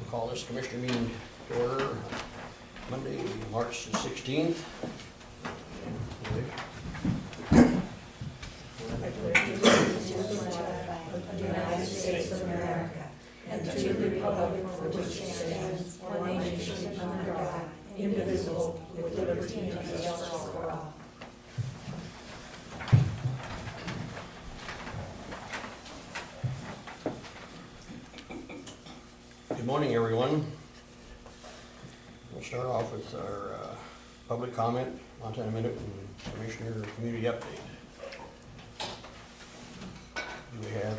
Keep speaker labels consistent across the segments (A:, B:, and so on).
A: Call this commissioner meeting to order Monday, March the 16th.
B: United States of America, and to the republic for which it stands, one nation under God, indivisible, with liberty and justice for all.
A: Good morning, everyone. We'll start off with our public comment, Montana Minute, and Commissioner Community Update. Do we have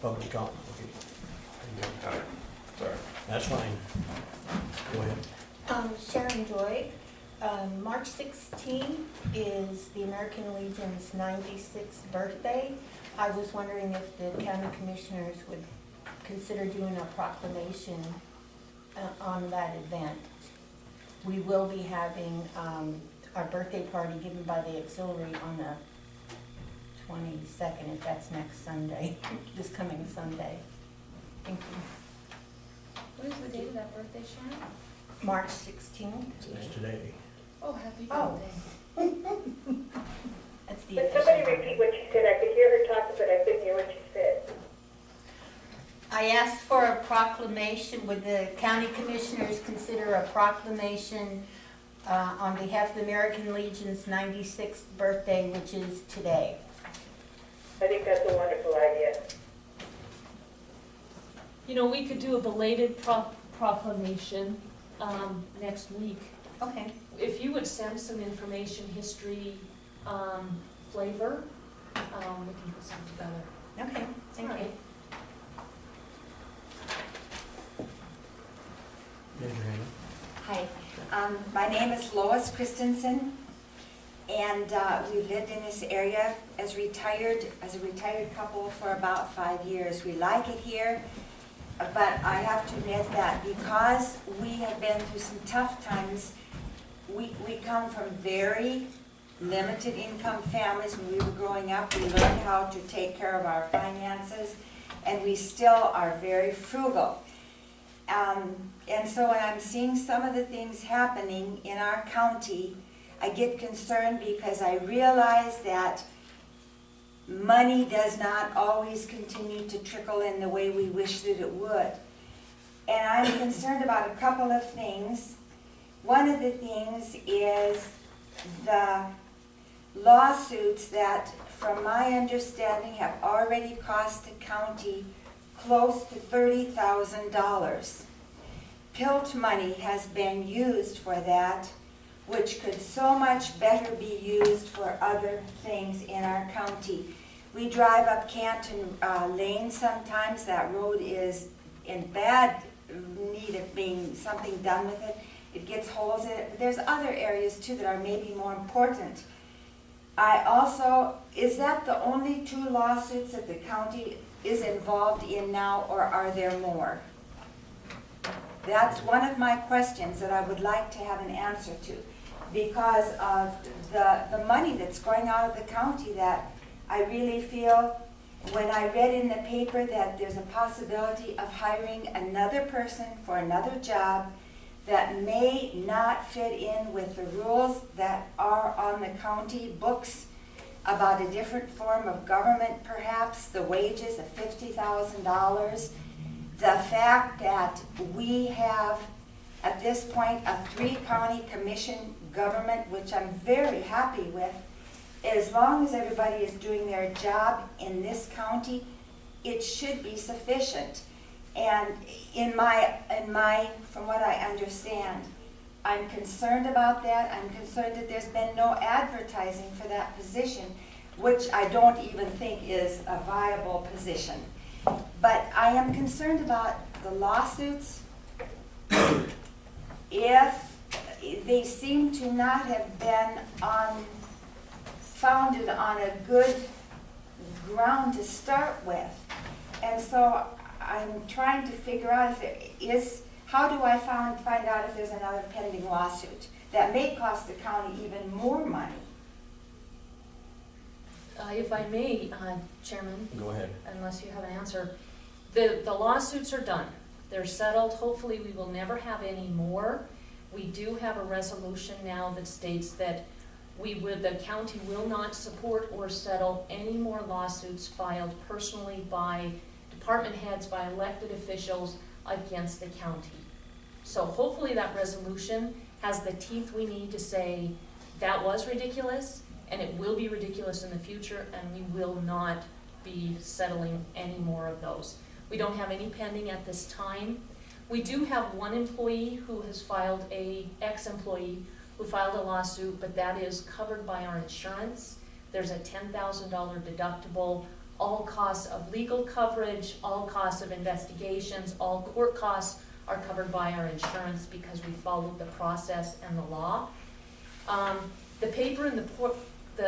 A: public comment? Okay.
C: Sorry.
A: That's fine. Go ahead.
D: Sharon Joy. March 16 is the American Legion's 96th birthday. I was wondering if the county commissioners would consider doing a proclamation on that event. We will be having our birthday party given by the auxiliary on the 22nd, if that's next Sunday, this coming Sunday. Thank you.
E: What is the date of that birthday, Sharon?
D: March 16th.
A: It's today.
E: Oh, happy
D: Oh.
E: birthday.
D: That's the
F: Could
D: official
F: somebody
D: birthday.
F: repeat what she said? I could hear her talking, but I couldn't hear what she said.
D: I asked for a proclamation. Would the county commissioners consider a proclamation on behalf of the American Legion's 96th birthday, which is today?
F: I think that's a wonderful idea.
E: You know, we could do a belated proclamation next week.
D: Okay.
E: If you would send some information, history, flavor, we can put something together.
D: Okay, thank
E: All
D: you.
E: right.
A: Raise your hand.
B: Hi, my name is Lois Christensen, and we've lived in this area as a retired couple for about 5 years. We like it here, but I have to admit that because we have been through some tough times, we come from very limited income families. When we were growing up, we learned how to take care of our finances, and we still are very frugal. And so when I'm seeing some of the things happening in our county, I get concerned because I realize that money does not always continue to trickle in the way we wish that it would. And I'm concerned about a couple of things. One of the things is the lawsuits that, from my understanding, have already cost the county close to $30,000. Pilt money has been used for that, which could so much better be used for other things in our county. We drive up Canton Lane sometimes. That road is in bad need of being something done with it. It gets holes in it. But there's other areas too that are maybe more important. Is that the only 2 lawsuits that the county is involved in now, or are there more? That's one of my questions that I would like to have an answer to, because of the money that's going out of the county, that I really feel, when I read in the paper that there's a possibility of hiring another person for another job that may not fit in with the rules that are on the county books about a different form of government, perhaps, the wages of $50,000, the fact that we have, at this point, a 3-county commission government, which I'm very happy with. As long as everybody is doing their job in this county, it should be sufficient. And from what I understand, I'm concerned about that. I'm concerned that there's been no advertising for that position, which I don't even think is a viable position. But I am concerned about the lawsuits. If they seem to not have been founded on a good ground to start with. And so I'm trying to figure out if there is, how do I find out if there's another pending lawsuit that may cost the county even more money?
E: If I may, Chairman,
A: Go ahead.
E: unless you have an answer, The lawsuits are done. They're settled. Hopefully, we will never have any more. We do have a resolution now that states that the county will not support or settle any more lawsuits filed personally by department heads, by elected officials against the county. So hopefully that resolution has the teeth we need to say that was ridiculous and it will be ridiculous in the future and we will not be settling any more of those. We don't have any pending at this time. We do have one employee who has filed ex-employee who filed a lawsuit, but that is covered by our insurance. There's a $10,000 deductible, all costs of legal coverage, all costs of investigations, all court costs are covered by our insurance because we followed the process and the law. The paper in the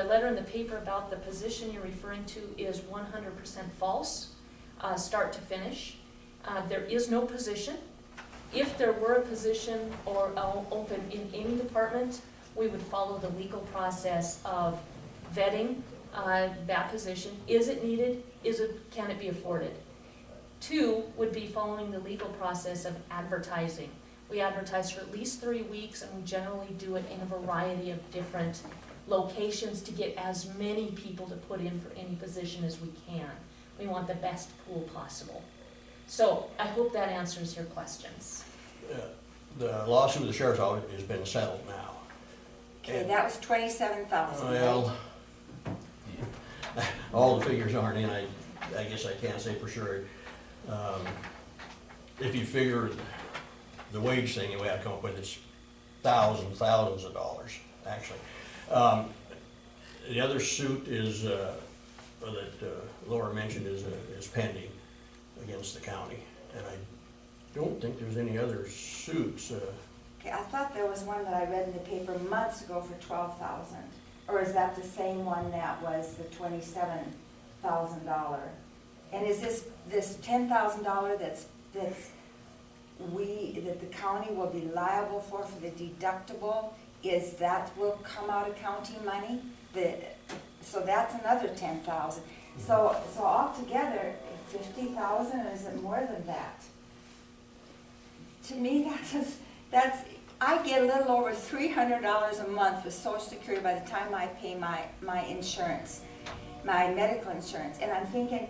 E: letter in the paper about the position you're referring to is 100% false, start to finish. There is no position. If there were a position or open in any department, we would follow the legal process of vetting that position. Is it needed? Can it be afforded? 2 would be following the legal process of advertising. We advertise for at least 3 weeks and we generally do it in a variety of different locations to get as many people to put in for any position as we can. We want the best pool possible. So I hope that answers your questions.
A: The lawsuit with the sheriff's office has been settled now.
B: Okay, that was 27,000.
A: Well, all the figures aren't in, I guess I can't say for sure. If you figure the wage thing, we have to come up with is thousands of dollars, actually. The other suit is, that Laura mentioned is pending against the county, and I don't think there's any other suits.
B: Okay, I thought there was one that I read in the paper months ago for 12,000. Or is that the same one that was the $27,000? And is this $10,000 that the county will be liable for the deductible? Is that will come out of county money? So that's another 10,000. So altogether, 50,000, or is it more than that? To me, that's I get a little over $300 a month with Social Security by the time I pay my insurance, my medical insurance. And I'm thinking,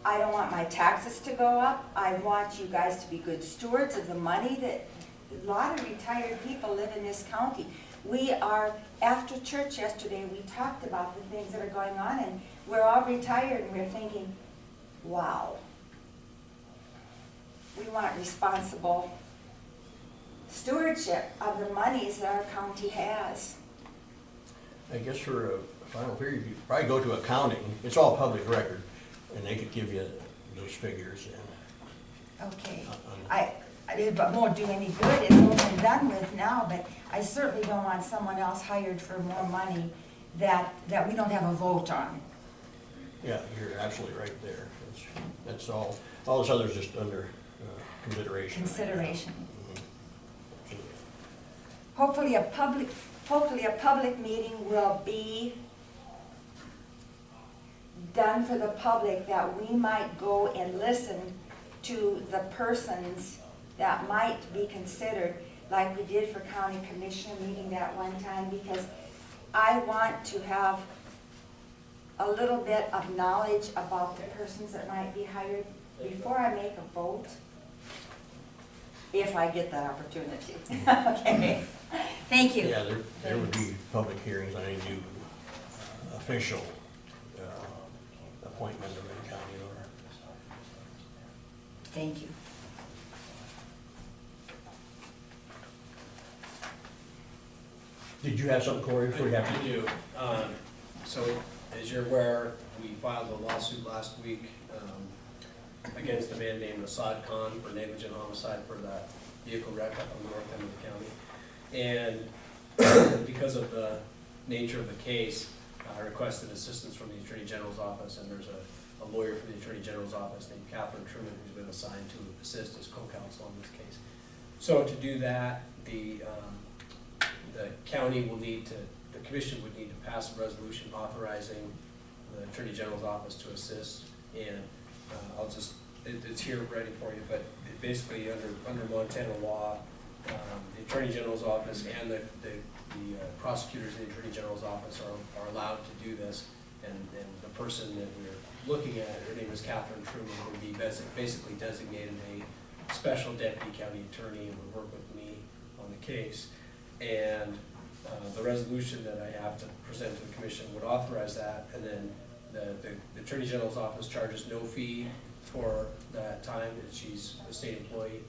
B: I don't want my taxes to go up. I want you guys to be good stewards of the money that a lot of retired people live in this county. We are, after church yesterday, we talked about the things that are going on, and we're all retired, and we're thinking, wow. We want responsible stewardship of the monies that our county has.
A: I guess for a final figure, you probably go to accounting, it's all public record, and they could give you those figures.
B: Okay, it won't do any good, it's over and done with now, but I certainly don't want someone else hired for more money that we don't have a vote on.
A: Yeah, you're absolutely right there. That's all this other's just under consideration.
B: Consideration.
A: Mhm.
B: Hopefully a public meeting will be done for the public, that we might go and listen to the persons that might be considered, like we did for county commissioner meeting that one time, because I want to have a little bit of knowledge about the persons that might be hired before I make a vote, if I get that opportunity. Okay, thank you.
A: Yeah, there would be public hearings on any new official appointment of any county or.
B: Thank you.
A: Did you have something, Corey, before you have
C: I
A: to?
C: do. So, as you're aware, we filed a lawsuit last week against a man named Assad Khan for negligent homicide for that vehicle wreck up on the north end of the county. And because of the nature of the case, I requested assistance from the Attorney General's office, and there's a lawyer from the Attorney General's office named Catherine Truman who's been assigned to assist as co-counsel in this case. So to do that, the county will need to, the commission would need to pass a resolution authorizing the Attorney General's office to assist, and I'll just it's here ready for you, but it basically, under Montana law, the Attorney General's office and the prosecutors in the Attorney General's office are allowed to do this. And the person that we're looking at, her name is Catherine Truman, would be basically designated a special deputy county attorney and would work with me on the case. And the resolution that I have to present to the commission would authorize that, and then the Attorney General's office charges no fee for that time that she's a state employee.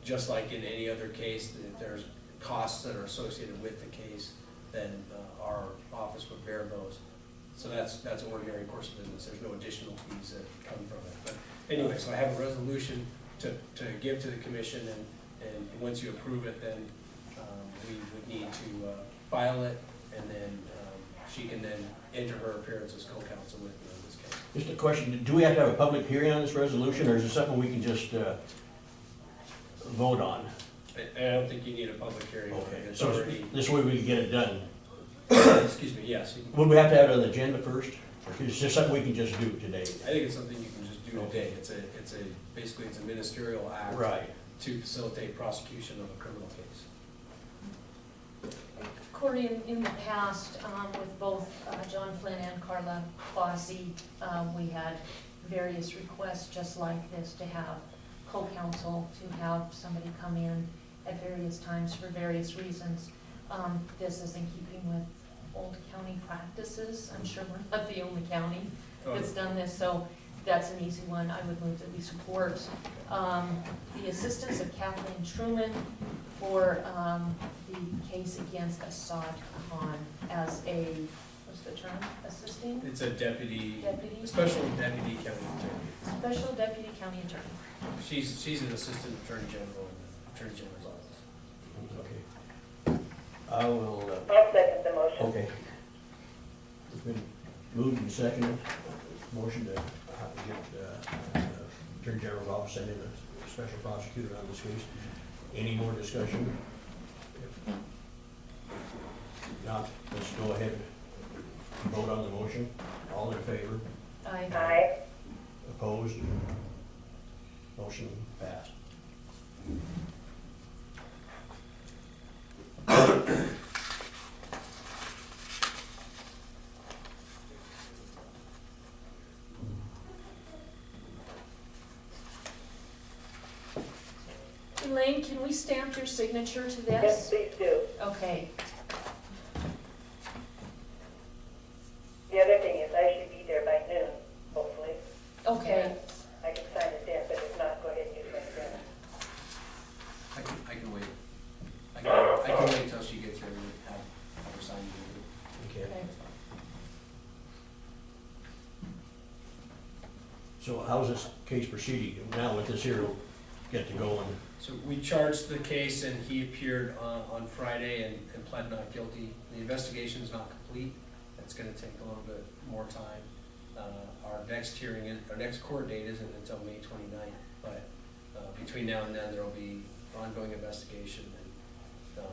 C: Just like in any other case, if there's costs that are associated with the case, then our office would bear those. So that's ordinary course of business. There's no additional fees that come from it. But anyway, so I have a resolution to give to the commission, and once you approve it, then we would need to file it, and then she can then enter her appearance as co-counsel with me in this case.
A: Just a question, do we have to have a public hearing on this resolution, or is it something we can just vote on?
C: I don't think you need a public hearing.
A: Okay,
C: It's
A: so
C: already,
A: this way we can get it done.
C: excuse me, yes.
A: Would we have to have it on the agenda first? Or is this something we can just do today?
C: I think it's something you can just do today. Basically it's a ministerial act
A: Right.
C: to facilitate prosecution of a criminal case.
E: Corey, in the past, with both John Flynn and Carla Fossey, we had various requests just like this to have co-counsel, to have somebody come in at various times for various reasons. This is in keeping with old county practices. I'm sure we're not the only county that's done this, so that's an easy one. I would move that we support the assistance of Kathleen Truman for the case against Assad Khan as a, what's the term, assisting?
C: It's a deputy,
E: Deputy?
C: special deputy county attorney.
E: Special Deputy County Attorney.
C: She's an assistant attorney general in the Attorney General's office.
A: Okay. I will,
F: I'll second the motion.
A: okay. It's been moved and seconded, motion to get Attorney General's office sent in a special prosecutor on this case. Any more discussion? If not, let's go ahead and vote on the motion. All in favor?
F: Aye.
A: Opposed? Motion passed.
E: Elaine, can we stamp your signature to
F: Yes,
E: this?
F: please do.
E: Okay.
F: The other thing is I should be there by noon, hopefully.
E: Okay.
F: I can sign it there, but if not, go ahead and use my pen.
C: I can wait. I can wait until she gets here and have her sign it.
A: Okay.
E: Okay.
A: So how's this case proceeding? Now with this here, we'll get to going.
C: So we charged the case and he appeared on Friday and pled not guilty. The investigation is not complete. It's gonna take a little bit more time. Our next hearing, our next court date isn't until May 29th, but between now and then, there'll be ongoing investigation and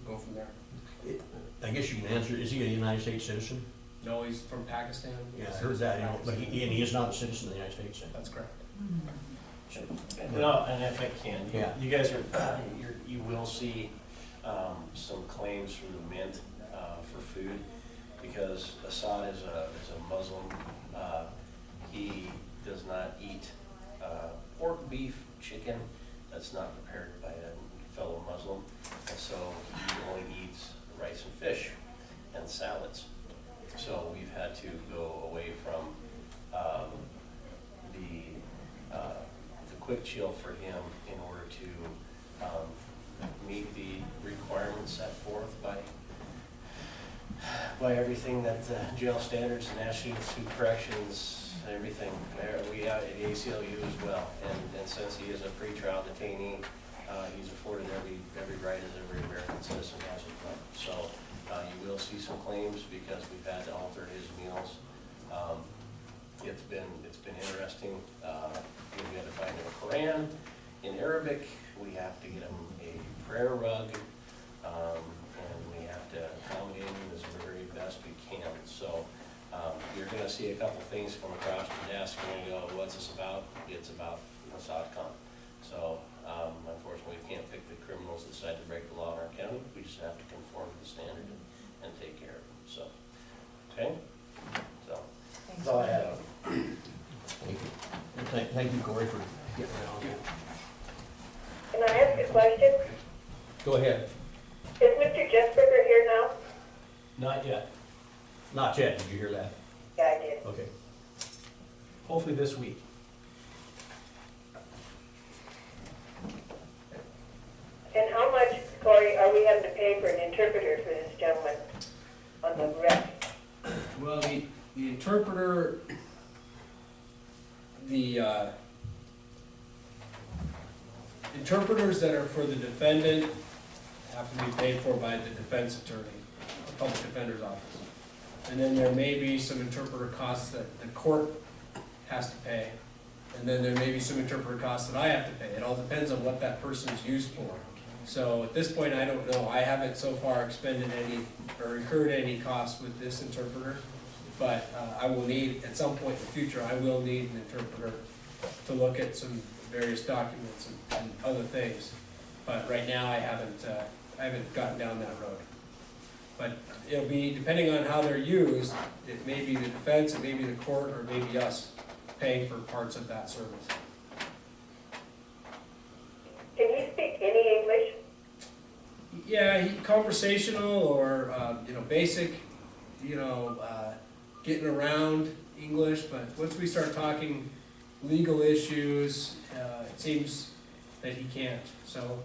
C: go from there.
A: I guess you can answer, is he a United States citizen?
C: No, he's from Pakistan.
A: Yeah, I heard that, but he is not a citizen of the United States.
C: That's correct.
G: No, and if I can,
A: Yeah.
G: you guys are, you will see some claims from the Mint for food, because Assad is a Muslim. He does not eat pork, beef, chicken that's not prepared by a fellow Muslim, and so he only eats rice and fish and salads. So we've had to go away from the quick chill for him in order to meet the requirements set forth by everything that the jail standards, National Institute of Corrections, everything. We have at the ACLU as well, and since he is a pretrial detainee, he's afforded every right as every American citizen has as well. So you will see some claims because we've had to alter his meals. It's been interesting. We had to find him a Quran in Arabic. We have to get him a prayer rug, and we have to accommodate him as very best we can. So you're going to see a couple things come across your desk. us about, it's about SODCON. So, unfortunately, we can't pick the criminals that decide to break the law in our county. We just have to conform to the standard and take care of them, so. Okay? So, that's all I have.
A: Thank you. And thank you, Corey, for getting around here.
F: Can I ask a question?
A: Go ahead.
F: Is Mr. Jesberger here now?
G: Not yet.
A: Not yet, did you hear that?
F: Yeah, I did.
A: Okay.
G: Hopefully this week.
F: And how much, Corey, are we having to pay for an interpreter for this gentleman on the rec?
C: Well, the interpreter, the interpreters that are for the defendant have to be paid for by the defense attorney, the public defender's office. And then there may be some interpreter costs that the court has to pay. And then there may be some interpreter costs that I have to pay. It all depends on what that person's used for. So at this point, I don't know. I haven't so far expended any or incurred any costs with this interpreter. But I will need, at some point in the future, I will need an interpreter to look at some various documents and other things. But right now, I haven't gotten down that road. But it'll be, depending on how they're used, it may be the defense, it may be the court, or it may be us paying for parts of that service.
F: Can he speak any English?
C: Yeah, conversational or, basic, getting around English, but once we start talking legal issues, it seems that he can't. So,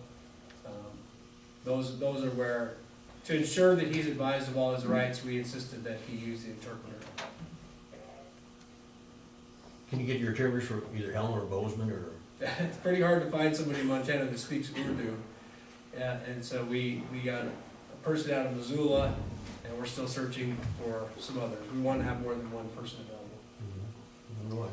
C: those are where, to ensure that he's advised of all his rights, we insisted that he use the interpreter.
A: Can you get your interpreters from either Helen or Bozeman or?
C: It's pretty hard to find somebody in Montana that speaks Urdu. Yeah, and so we got a person out of Missoula, and we're still searching for some others. We want to have more than one person available.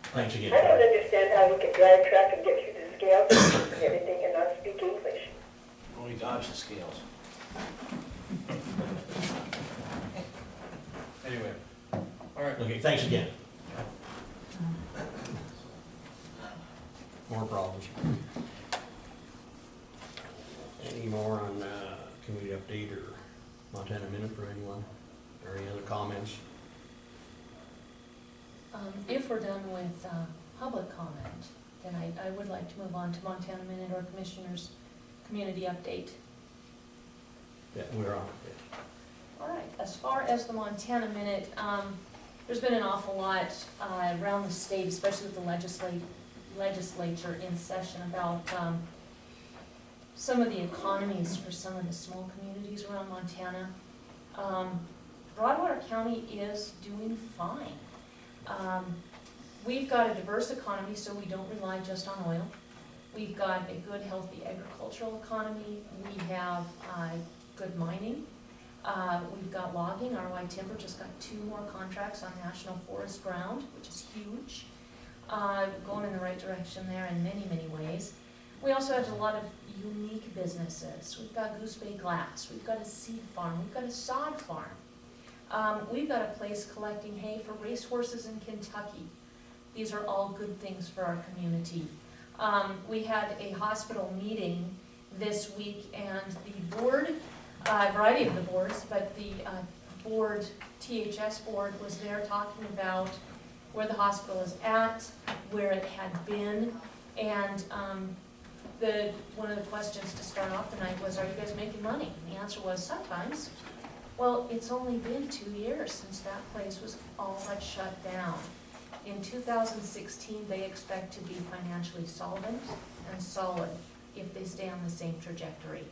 A: Thanks again.
F: I don't understand how he can drive a truck and get through the scales and everything and not speak English.
G: We dodge the scales.
C: Anyway, all right.
A: Okay, thanks again. More problems. Any more on community update or Montana Minute for anyone? Or any other comments?
E: If we're done with public comment, then I would like to move on to Montana Minute or Commissioner's Community Update.
A: Yeah, we're on it.
E: All right, as far as the Montana Minute, there's been an awful lot around the state, especially with the legislature in session about some of the economies for some of the small communities around Montana. Broadwater County is doing fine. We've got a diverse economy, so we don't rely just on oil. We've got a good, healthy agricultural economy. We have good mining. We've got logging. RY Timber just got 2 more contracts on national forest ground, which is huge. Going in the right direction there in many, many ways. We also have a lot of unique businesses. We've got Goose Bay Glass. We've got a seed farm. We've got a sod farm. We've got a place collecting hay for racehorses in Kentucky. These are all good things for our community. We had a hospital meeting this week, and the board, a variety of the boards, but the board, THS board, was there talking about where the hospital is at, where it had been, and one of the questions to start off the night was, are you guys making money? And the answer was, sometimes. Well, it's only been 2 years since that place was all but shut down. In 2016, they expect to be financially solvent and solid if they stay on the same trajectory.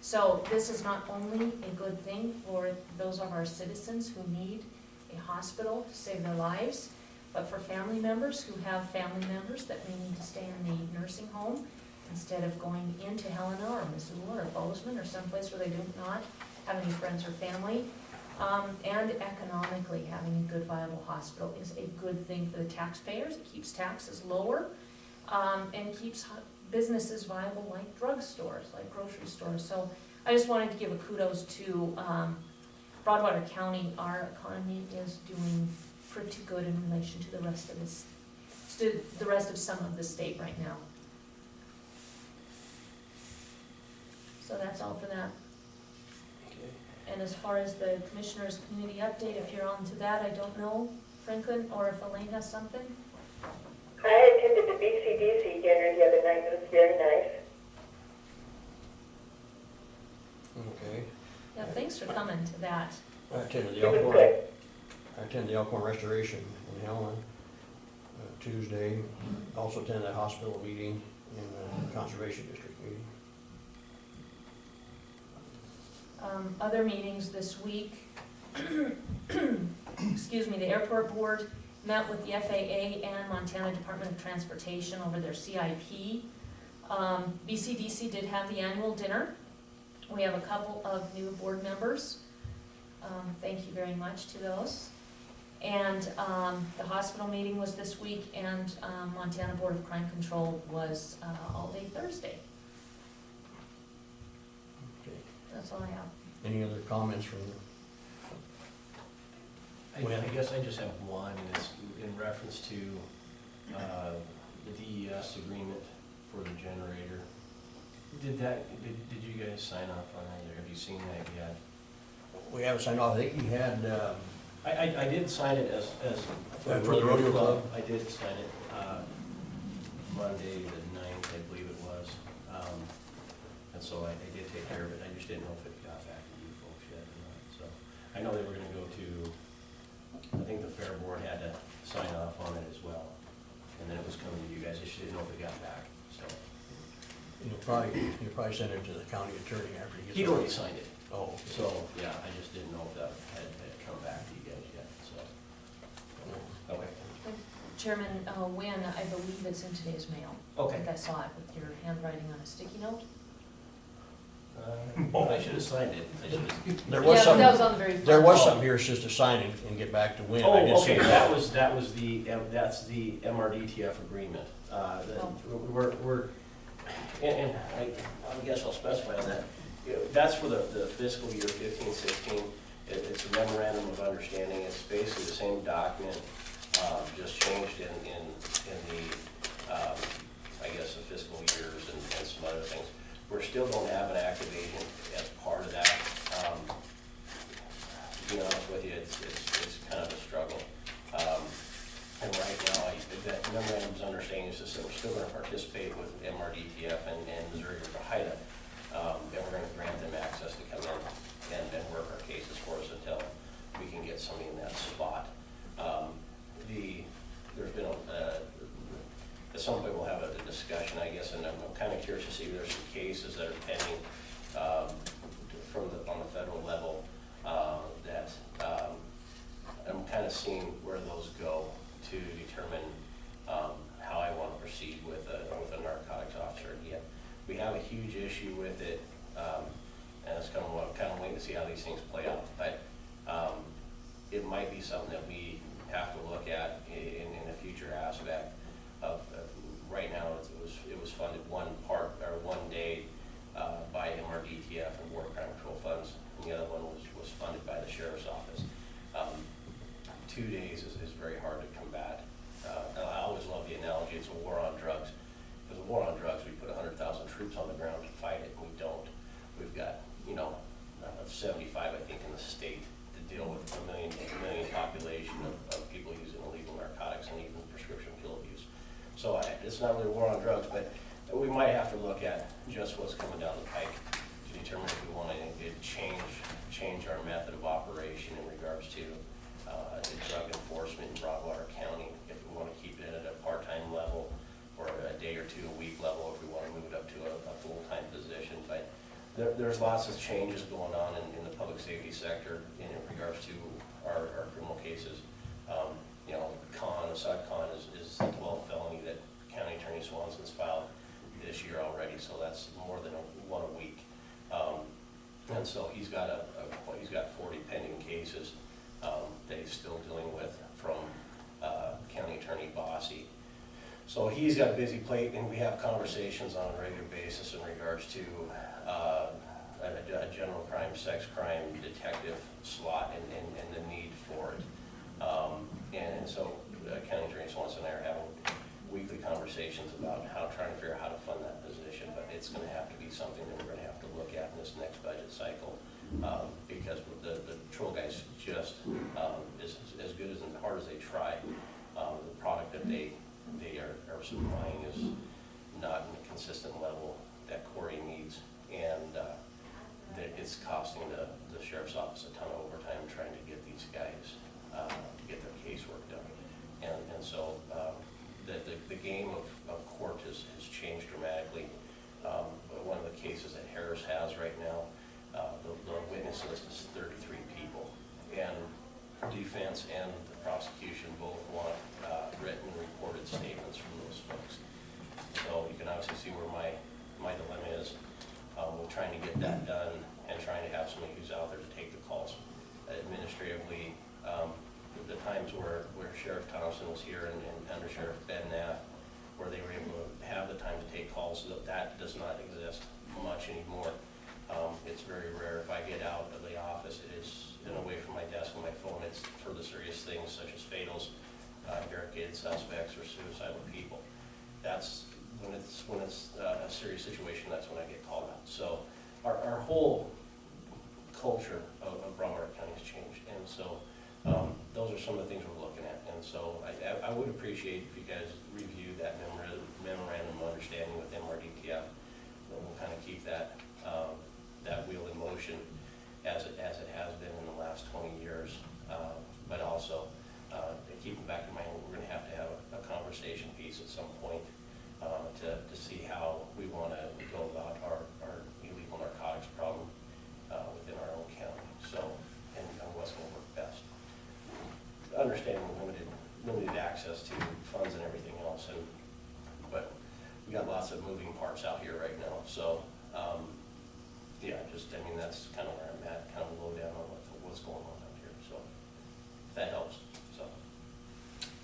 E: So this is not only a good thing for those of our citizens who need a hospital to save their lives, but for family members who have family members that may need to stay in the nursing home instead of going into Helena or Missoula or Bozeman or someplace where they do not have any friends or family. And economically, having a good, viable hospital is a good thing for the taxpayers. It keeps taxes lower and keeps businesses viable like drugstores, like grocery stores. So I just wanted to give a kudos to Broadwater County, our economy is doing pretty good in relation to the rest of this, to the rest of some of the state right now. So that's all for that.
G: Okay.
E: And as far as the commissioner's community update, if you're on to that, I don't know, Franklin, or if Elaine has something?
F: I attended the BCDC dinner the other night, it was very nice.
A: Okay.
E: Yeah, thanks for coming to that.
A: I attended the
F: It was
A: Elkhorn,
F: good.
A: I attended the Elkhorn Restoration in Helen Tuesday. Also attended the hospital meeting and the Conservation District meeting.
E: Other meetings this week, excuse me, the airport board met with the FAA and Montana Department of Transportation over their CIP. BCDC did have the annual dinner. We have a couple of new board members. Thank you very much to those. And the hospital meeting was this week, and Montana Board of Crime Control was all day Thursday.
A: Okay.
E: That's all I have.
A: Any other comments from the
G: I guess I just have one, and it's in reference to the DES agreement for the generator. Did you guys sign off on that, or have you seen that yet?
A: We haven't signed off. I think he had,
G: I did sign it as
A: For the rodeo club?
G: I did sign it Monday the 9th, I believe it was. And so I did take care of it. I just didn't know if it got back to you folks yet or not. So I know they were gonna go to, I think the fair board had to sign off on it as well. And then it was coming to you guys. I just didn't know if it got back, so.
A: you'll probably send it to the county attorney after he gets.
G: He'd already signed it.
A: Oh, okay.
G: So, yeah, I just didn't know if that had come back to you guys yet, so. Okay.
E: Chairman Nguyen, I believe it's in today's mail. I
G: Okay.
E: think I saw it with your handwriting on a sticky note.
G: I should have signed it. I should have.
A: There was
E: Yeah,
A: something,
E: that was on the very front.
A: there was something here, it's just to sign and get back to Win. I did
G: Oh,
A: see
G: okay, that was that's the MRDTF agreement. And I guess I'll specify that. You know, that's for the fiscal year 15-16. It's a memorandum of understanding. It's basically the same document, just changed in the, I guess, the fiscal years and some other things. We're still going to have an active agent as part of that. To be honest with you, it's kind of a struggle. And right now, that memorandum's understanding is that we're still going to participate with MRDTF and Missouri River HIDA. And we're going to grant them access to come in and work our cases for us until we can get somebody in that spot. There's been at some point we'll have a discussion, I guess, and I'm kind of curious to see if there's some cases that are pending on the federal level that I'm kind of seeing where those go to determine how I want to proceed with a narcotics officer. Again, we have a huge issue with it, and it's kind of waiting to see how these things play out. But it might be something that we have to look at in a future aspect of. Right now, it was funded one day by MRDTF and War Crime Control Funds, and the other one was funded by the Sheriff's Office. 2 days is very hard to combat. I always love the analogy, it's a war on drugs. Because a war on drugs, we put 100,000 troops on the ground to fight it, and we don't. We've got, 75, I think, in the state to deal with a million population of people using illegal narcotics and even prescription pill abuse. So it's not really a war on drugs, but we might have to look at just what's coming down the pike to determine if we want to change our method of operation in regards to drug enforcement in Broadwater County, if we want to keep it at a part-time level or a day or two a week level, if we want to move it up to a full-time position. But there's lots of changes going on in the public safety sector in regards to our criminal cases. Assad Khan is the 12th felony that County Attorney Swanson's filed this year already, so that's more than one a week. And so he's got 40 pending cases that he's still dealing with from County Attorney Bossy. So he's got a busy plate, and we have conversations on a regular basis in regards to a general crime, sex crime detective slot and the need for it. And so County Attorney Swanson and I are having weekly conversations about trying to figure out how to fund that position, but it's gonna have to be something that we're gonna have to look at in this next budget cycle. Because the patrol guys just, as good as and hard as they try, the product that they are supplying is not in a consistent level that Corey needs. And that it's costing the sheriff's office a ton of overtime trying to get these guys, get their casework done. And so the game of court has changed dramatically. One of the cases that Harris has right now, the witness list is 33 people. And defense and the prosecution both want written and recorded statements from those folks. So you can obviously see where my dilemma is with trying to get that done and trying to have somebody who's out there to take the calls. Administratively, the times where Sheriff Thompson was here and Under Sheriff Ben Nath, where they were able to have the time to take calls, so that does not exist much anymore. It's very rare. If I get out of the office, it is away from my desk and my phone. It's for the serious things such as fatals, barricaded suspects, or suicidal people. That's when it's a serious situation. That's when I get called out. So our whole culture of Broward County has changed, and so those are some of the things we're looking at. And so I would appreciate if you guys review that memorandum of understanding with MRDTF. And we'll kind of keep that wheel in motion as it has been in the last 20 years. But also keep in the back of mind, we're going to have a conversation piece at some point to see how we want to go about our illegal narcotics problem within our own county. So, and what's going to work best. Understanding limited access to funds and everything else, but we got lots of moving parts out here right now. So, yeah, that's kind of where I'm at, kind of low down on what's going on out here. So, if that helps. So,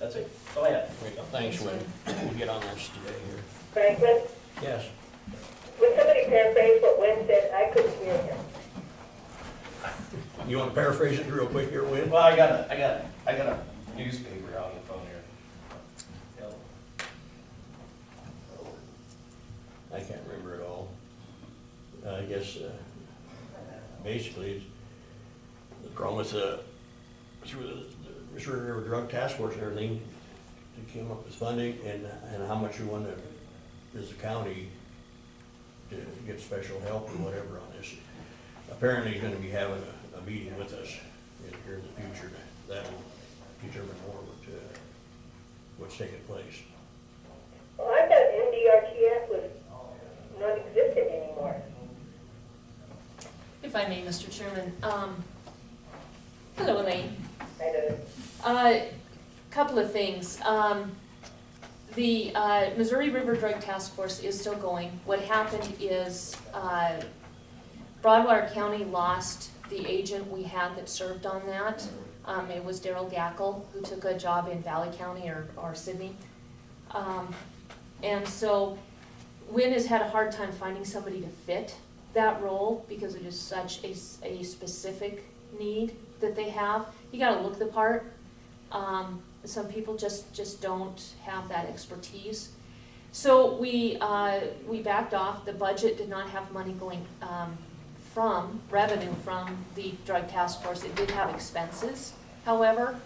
G: that's it. That's all I had.
A: Great. Thanks, Win. We'll get on this today here.
F: Franklin,
A: Yes.
F: would somebody paraphrase what Wynn said? I couldn't hear him.
A: You want to paraphrase it real quick here, Win?
G: Well, I got a newspaper on the phone here.
A: I can't remember it all. I guess basically it's the problem with through the Missouri River Drug Task Force and everything, they came up with funding and how much you want to, as a county, to get special help or whatever on this. Apparently he's going to be having a meeting with us here in the future. That will determine more what's taking place.
F: Well, I thought MDRTF was non-existent anymore.
E: If I may, Mr. Chairman, hello, Elaine.
F: I don't.
E: Couple of things. The Missouri River Drug Task Force is still going. What happened is Broadwater County lost the agent we had that served on that. It was Daryl Gackle, who took a job in Valley County or Sydney. And so Wynn has had a hard time finding somebody to fit that role because it is such a specific need that they have. You gotta look the part. Some people just don't have that expertise. So we backed off. The budget did not have money going from revenue from the drug task force. It did have expenses, however.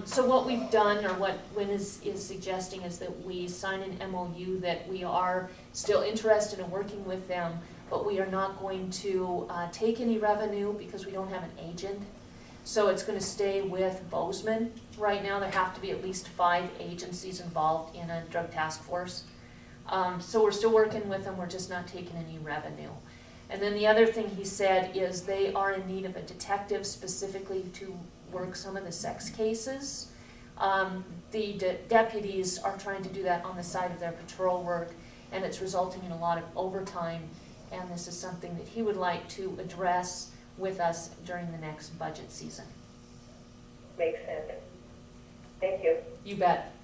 E: So what we've done, or what Wynn is suggesting, is that we sign an MOU that we are still interested in working with them, but we are not going to take any revenue because we don't have an agent. So it's going to stay with Bozeman. Right now there have to be at least 5 agencies involved in a drug task force. So we're still working with them, we're just not taking any revenue. And then the other thing he said is they are in need of a detective specifically to work some of the sex cases. The deputies are trying to do that on the side of their patrol work, and it's resulting in a lot of overtime. And this is something that he would like to address with us during the next budget season.
F: Makes sense. Thank you.
E: You bet.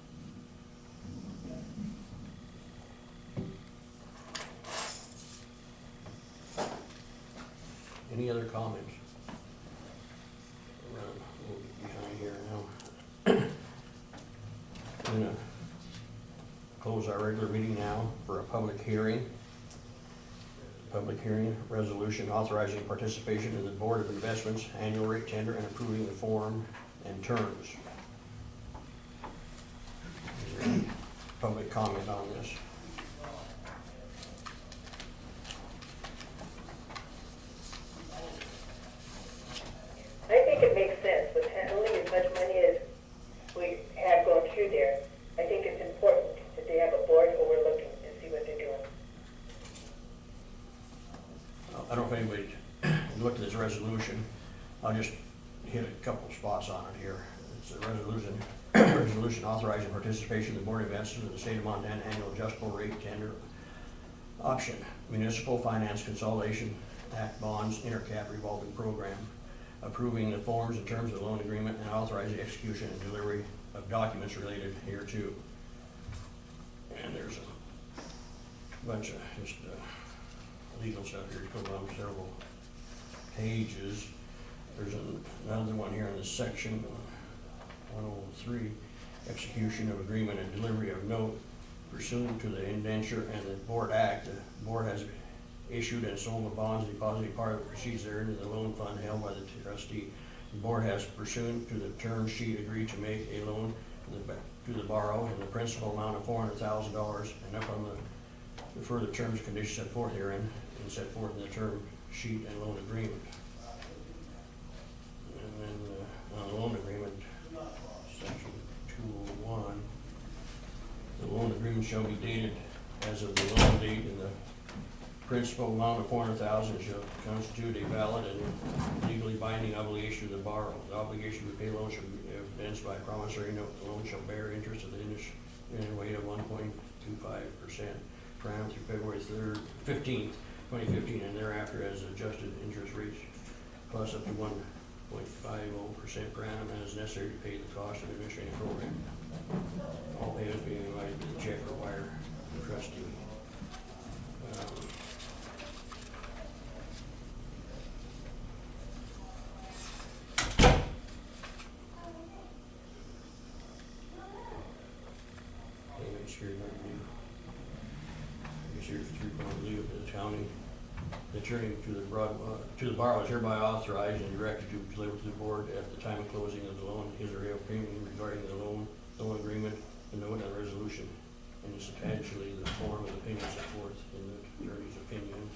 A: close our regular meeting now for a public hearing. Public hearing, resolution authorizing participation in the Board of Investments annual rate tender and approving the form and terms. Is there any public comment on this?
F: I think it makes sense with handling as much money as we have going through there. I think it's important that they have a board overlooking to see what they're doing.
A: I don't know if anybody looked at this resolution. I'll just hit a couple spots on it here. It's a resolution authorizing participation in the Board of Investments of the State of Montana Annual Adjustable Rate Tender Option, Municipal Finance Consolidation Act Bonds Intercap Revolving Program, approving the forms and terms of the loan agreement and authorizing execution and delivery of documents related hereto. And there's a bunch of just legal stuff here, going on several pages. There's another one here in this section, 103, execution of agreement and delivery of note pursuant to the indenture and the board act. The board has issued and sold the bonds depositing part of the proceeds therein into the loan fund held by the trustee. The board has pursuant to the term sheet agreed to make a loan to the borrower in the principal amount of $400,000 and up on the further terms and conditions set forth herein and set forth in the term sheet and loan agreement. And then on the loan agreement, section 201, the loan agreement shall be dated as of the loan date, and the principal amount of $400,000 shall constitute a valid and legally binding obligation to the borrower. The obligation to pay loan shall be evidenced by a promissory note. The loan shall bear interest at the interest rate of 1.25% per annum through February 15th, 2015, and thereafter as adjusted interest rates plus up to 1.50% per annum as necessary to pay the cost of administrating the program. All payments being made by the check or wire trustee. Payments here, I guess here's 3.2 of the county. The attorney to the borrower is hereby authorized and directed to deliver to the board at the time of closing of the loan his or her opinion regarding the loan agreement, the note and resolution, and essentially the form of opinion set forth in the attorney's opinion.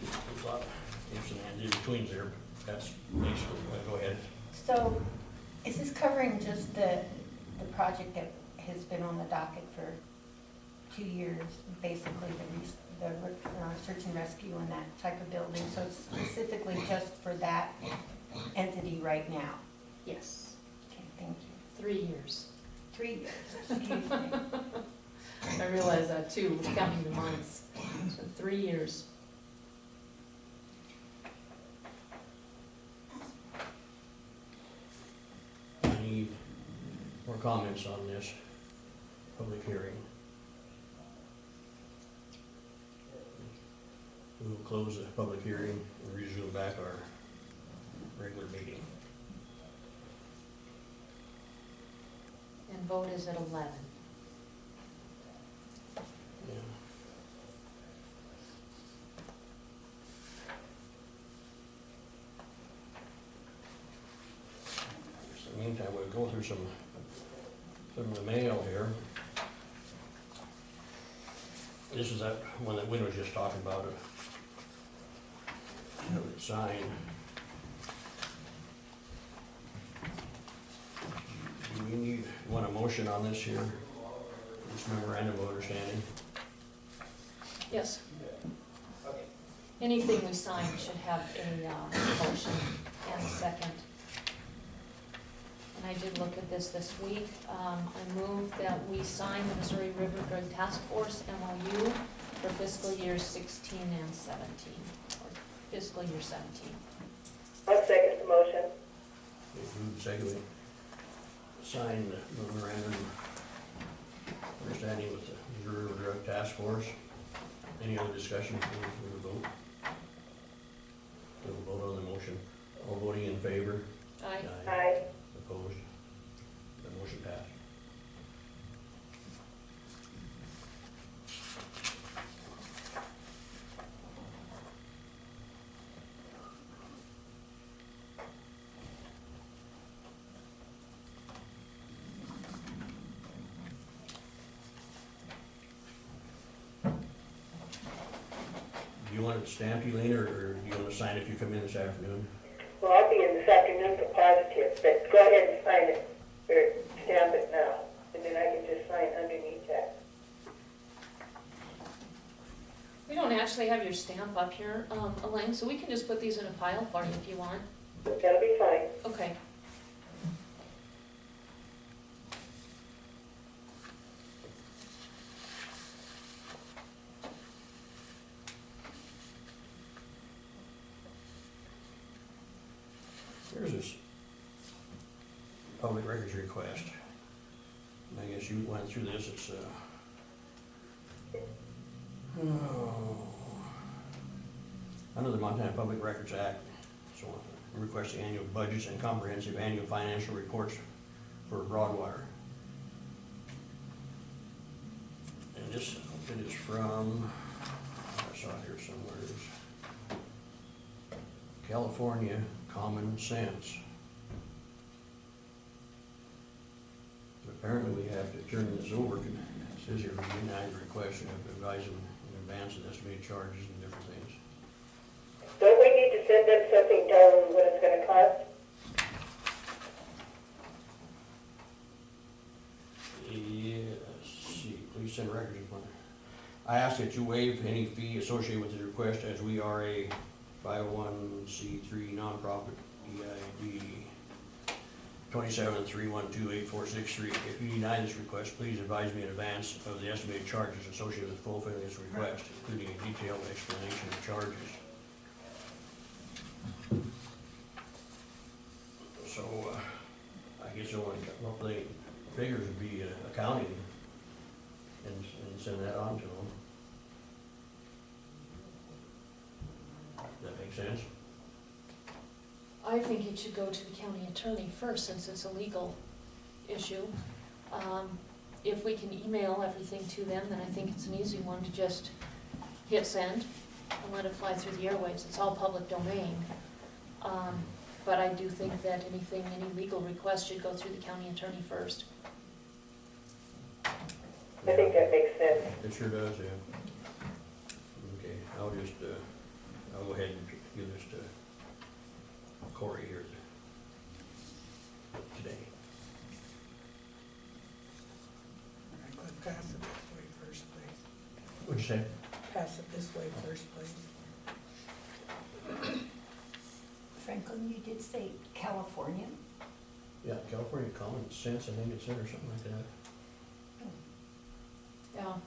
A: There's a lot of ifs and ands in between there, but that's basically, go ahead.
D: So is this covering just the project that has been on the docket for 2 years, basically the search and rescue and that type of building? So it's specifically just for that entity right now?
E: Yes,
D: Okay, thank you.
E: 3 years.
D: 3 years, excuse me.
E: I realize that too, counting the months. So 3 years.
A: Any more comments on this public hearing? We will close the public hearing and resume back our regular meeting.
E: And vote is at 11.
A: Yeah. In the meantime, we'll go through some of the mail here. This is that one that Wynn was just talking about, the sign. Do we want a motion on this here? This memorandum of understanding?
E: Yes. Anything we sign should have a motion and a second. And I did look at this week. I move that we sign the Missouri River Drug Task Force MOU for fiscal years 16 and 17, or fiscal year 17.
F: I'll second the motion.
A: Secondly, sign the memorandum of understanding with the Missouri River Drug Task Force. Any other discussion before we vote? We'll vote on the motion. All voting in favor?
E: Aye.
F: Aye.
A: Opposed? The motion passed. you want it stamped, Elaine, or do you want to sign it if you come in this afternoon?
F: Well, I'll be in this afternoon for positive, but go ahead and sign it, or stamp it now, and then I can just sign underneath that.
E: We don't actually have your stamp up here, Elaine, so we can just put these in a pile for you if you want.
F: That'll be fine.
E: Okay.
A: There's this public records request. And I guess you went through this, it's, under the Montana Public Records Act, so requesting annual budgets and comprehensive annual financial reports for Broadwater. And this, it is from, I saw it here somewhere, it's California Common Sense. But apparently we have to turn this over, it says here, we deny the request and have to advise them in advance of estimated charges and different things.
F: Don't we need to send them something telling them what it's gonna cost?
A: Yes, see, please send records upon. I ask that you waive any fee associated with the request as we are a 501c3 nonprofit, EID 2731284663. If you deny this request, please advise me in advance of the estimated charges associated with fulfilling this request, including a detailed explanation of charges. So, I guess the only monthly figures would be accounting and send that on to them. Does that make sense?
E: I think it should go to the county attorney first, since it's a legal issue. If we can email everything to them, then I think it's an easy one to just hit send and let it fly through the airwaves. It's all public domain. But I do think that any legal request should go through the county attorney first.
F: I think that makes sense.
A: It sure does, yeah. Okay, I'll just, I'll go ahead and give this to Corey here today.
H: I could pass it this way first, please.
A: What'd you say?
H: Pass it this way first, please.
D: Franklin, you did say California?
A: Yeah, California Common Sense, I think it's in or something like that.
E: Yeah.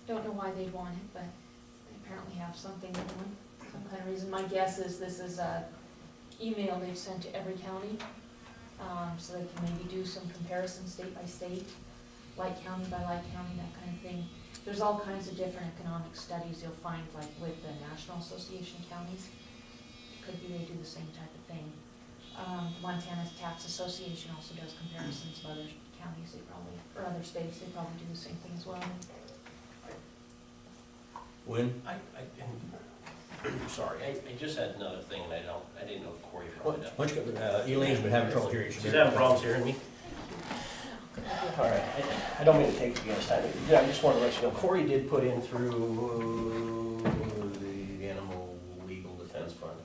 E: Don't know why they'd want it, but they apparently have something they want, some kind of reason. My guess is this is a email they've sent to every county, so they can maybe do some comparison state by state, like county by like county, that kind of thing. There's all kinds of different economic studies you'll find, like with the National Association of Counties. It could be they do the same type of thing. Montana Tax Association also does comparisons of other counties, they probably, or other states, they probably do the same thing as well.
A: When?
G: Sorry, I just had another thing, and I didn't know if Corey brought it up.
A: Elaine's been having trouble hearing.
G: She's having problems hearing me? All right, I don't mean to take you guys' time. Yeah, I just want to let you know, Corey did put in through the Animal Legal Defense Fund,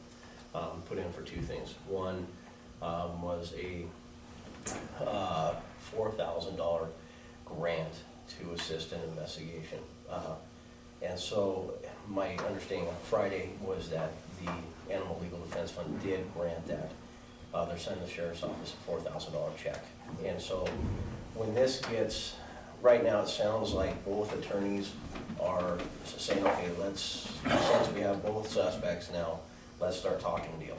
G: put in for two things. One was a $4,000 grant to assist in investigation. And so my understanding on Friday was that the Animal Legal Defense Fund did grant that. They're sending the sheriff's office a $4,000 check. And so when this gets, right now it sounds like both attorneys are saying, okay, since we have both suspects now, let's start talking deal.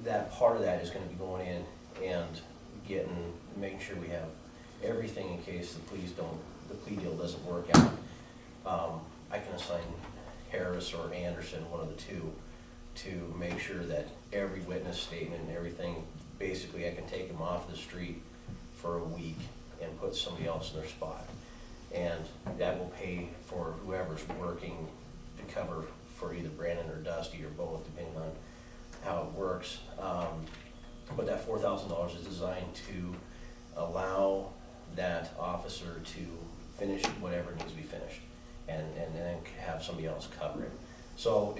G: That part of that is gonna be going in and making sure we have everything in case the plea deal doesn't work out. I can assign Harris or Anderson, one of the two, to make sure that every witness statement and everything, basically I can take them off the street for a week and put somebody else in their spot. And that will pay for whoever's working to cover for either Brandon or Dusty or both, depending on how it works. But that $4,000 is designed to allow that officer to finish whatever needs to be finished. and then have somebody else cover it. So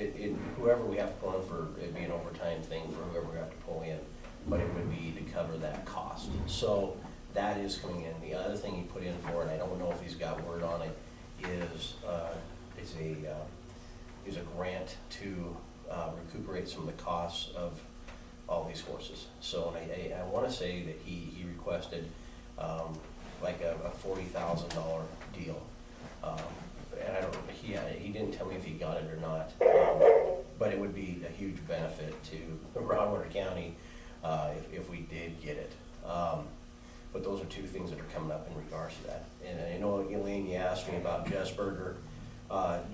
G: whoever we have to pull in for, it'd be an overtime thing for whoever we have to pull in, but it would be to cover that cost. So that is coming in. The other thing he put in for, and I don't know if he's got word on it, is a grant to recuperate some of the costs of all these horses. So I want to say that he requested like a $40,000 deal. And I don't, he didn't tell me if he got it or not, but it would be a huge benefit to Broadwater County if we did get it. But those are two things that are coming up in regards to that. And I know, Elaine, you asked me about Jessburger.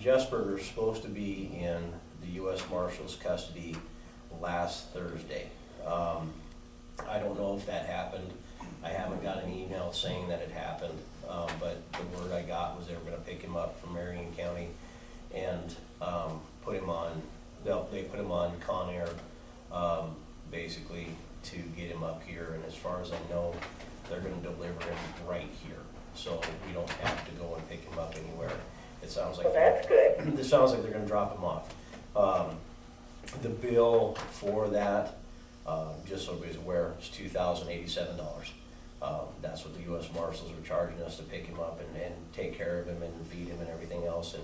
G: Jessburger is supposed to be in the U.S. Marshal's custody last Thursday. I don't know if that happened. I haven't got an email saying that it happened, but the word I got was they were gonna pick him up from Marion County and put him on, they put him on Con Air, basically to get him up here, and as far as I know, they're gonna deliver him right here. So we don't have to go and pick him up anywhere. It sounds like.
F: Well, that's good.
G: It sounds like they're gonna drop him off. The bill for that, just so everybody's aware, is $2,087. That's what the U.S. Marshals are charging us to pick him up and take care of him and feed him and everything else and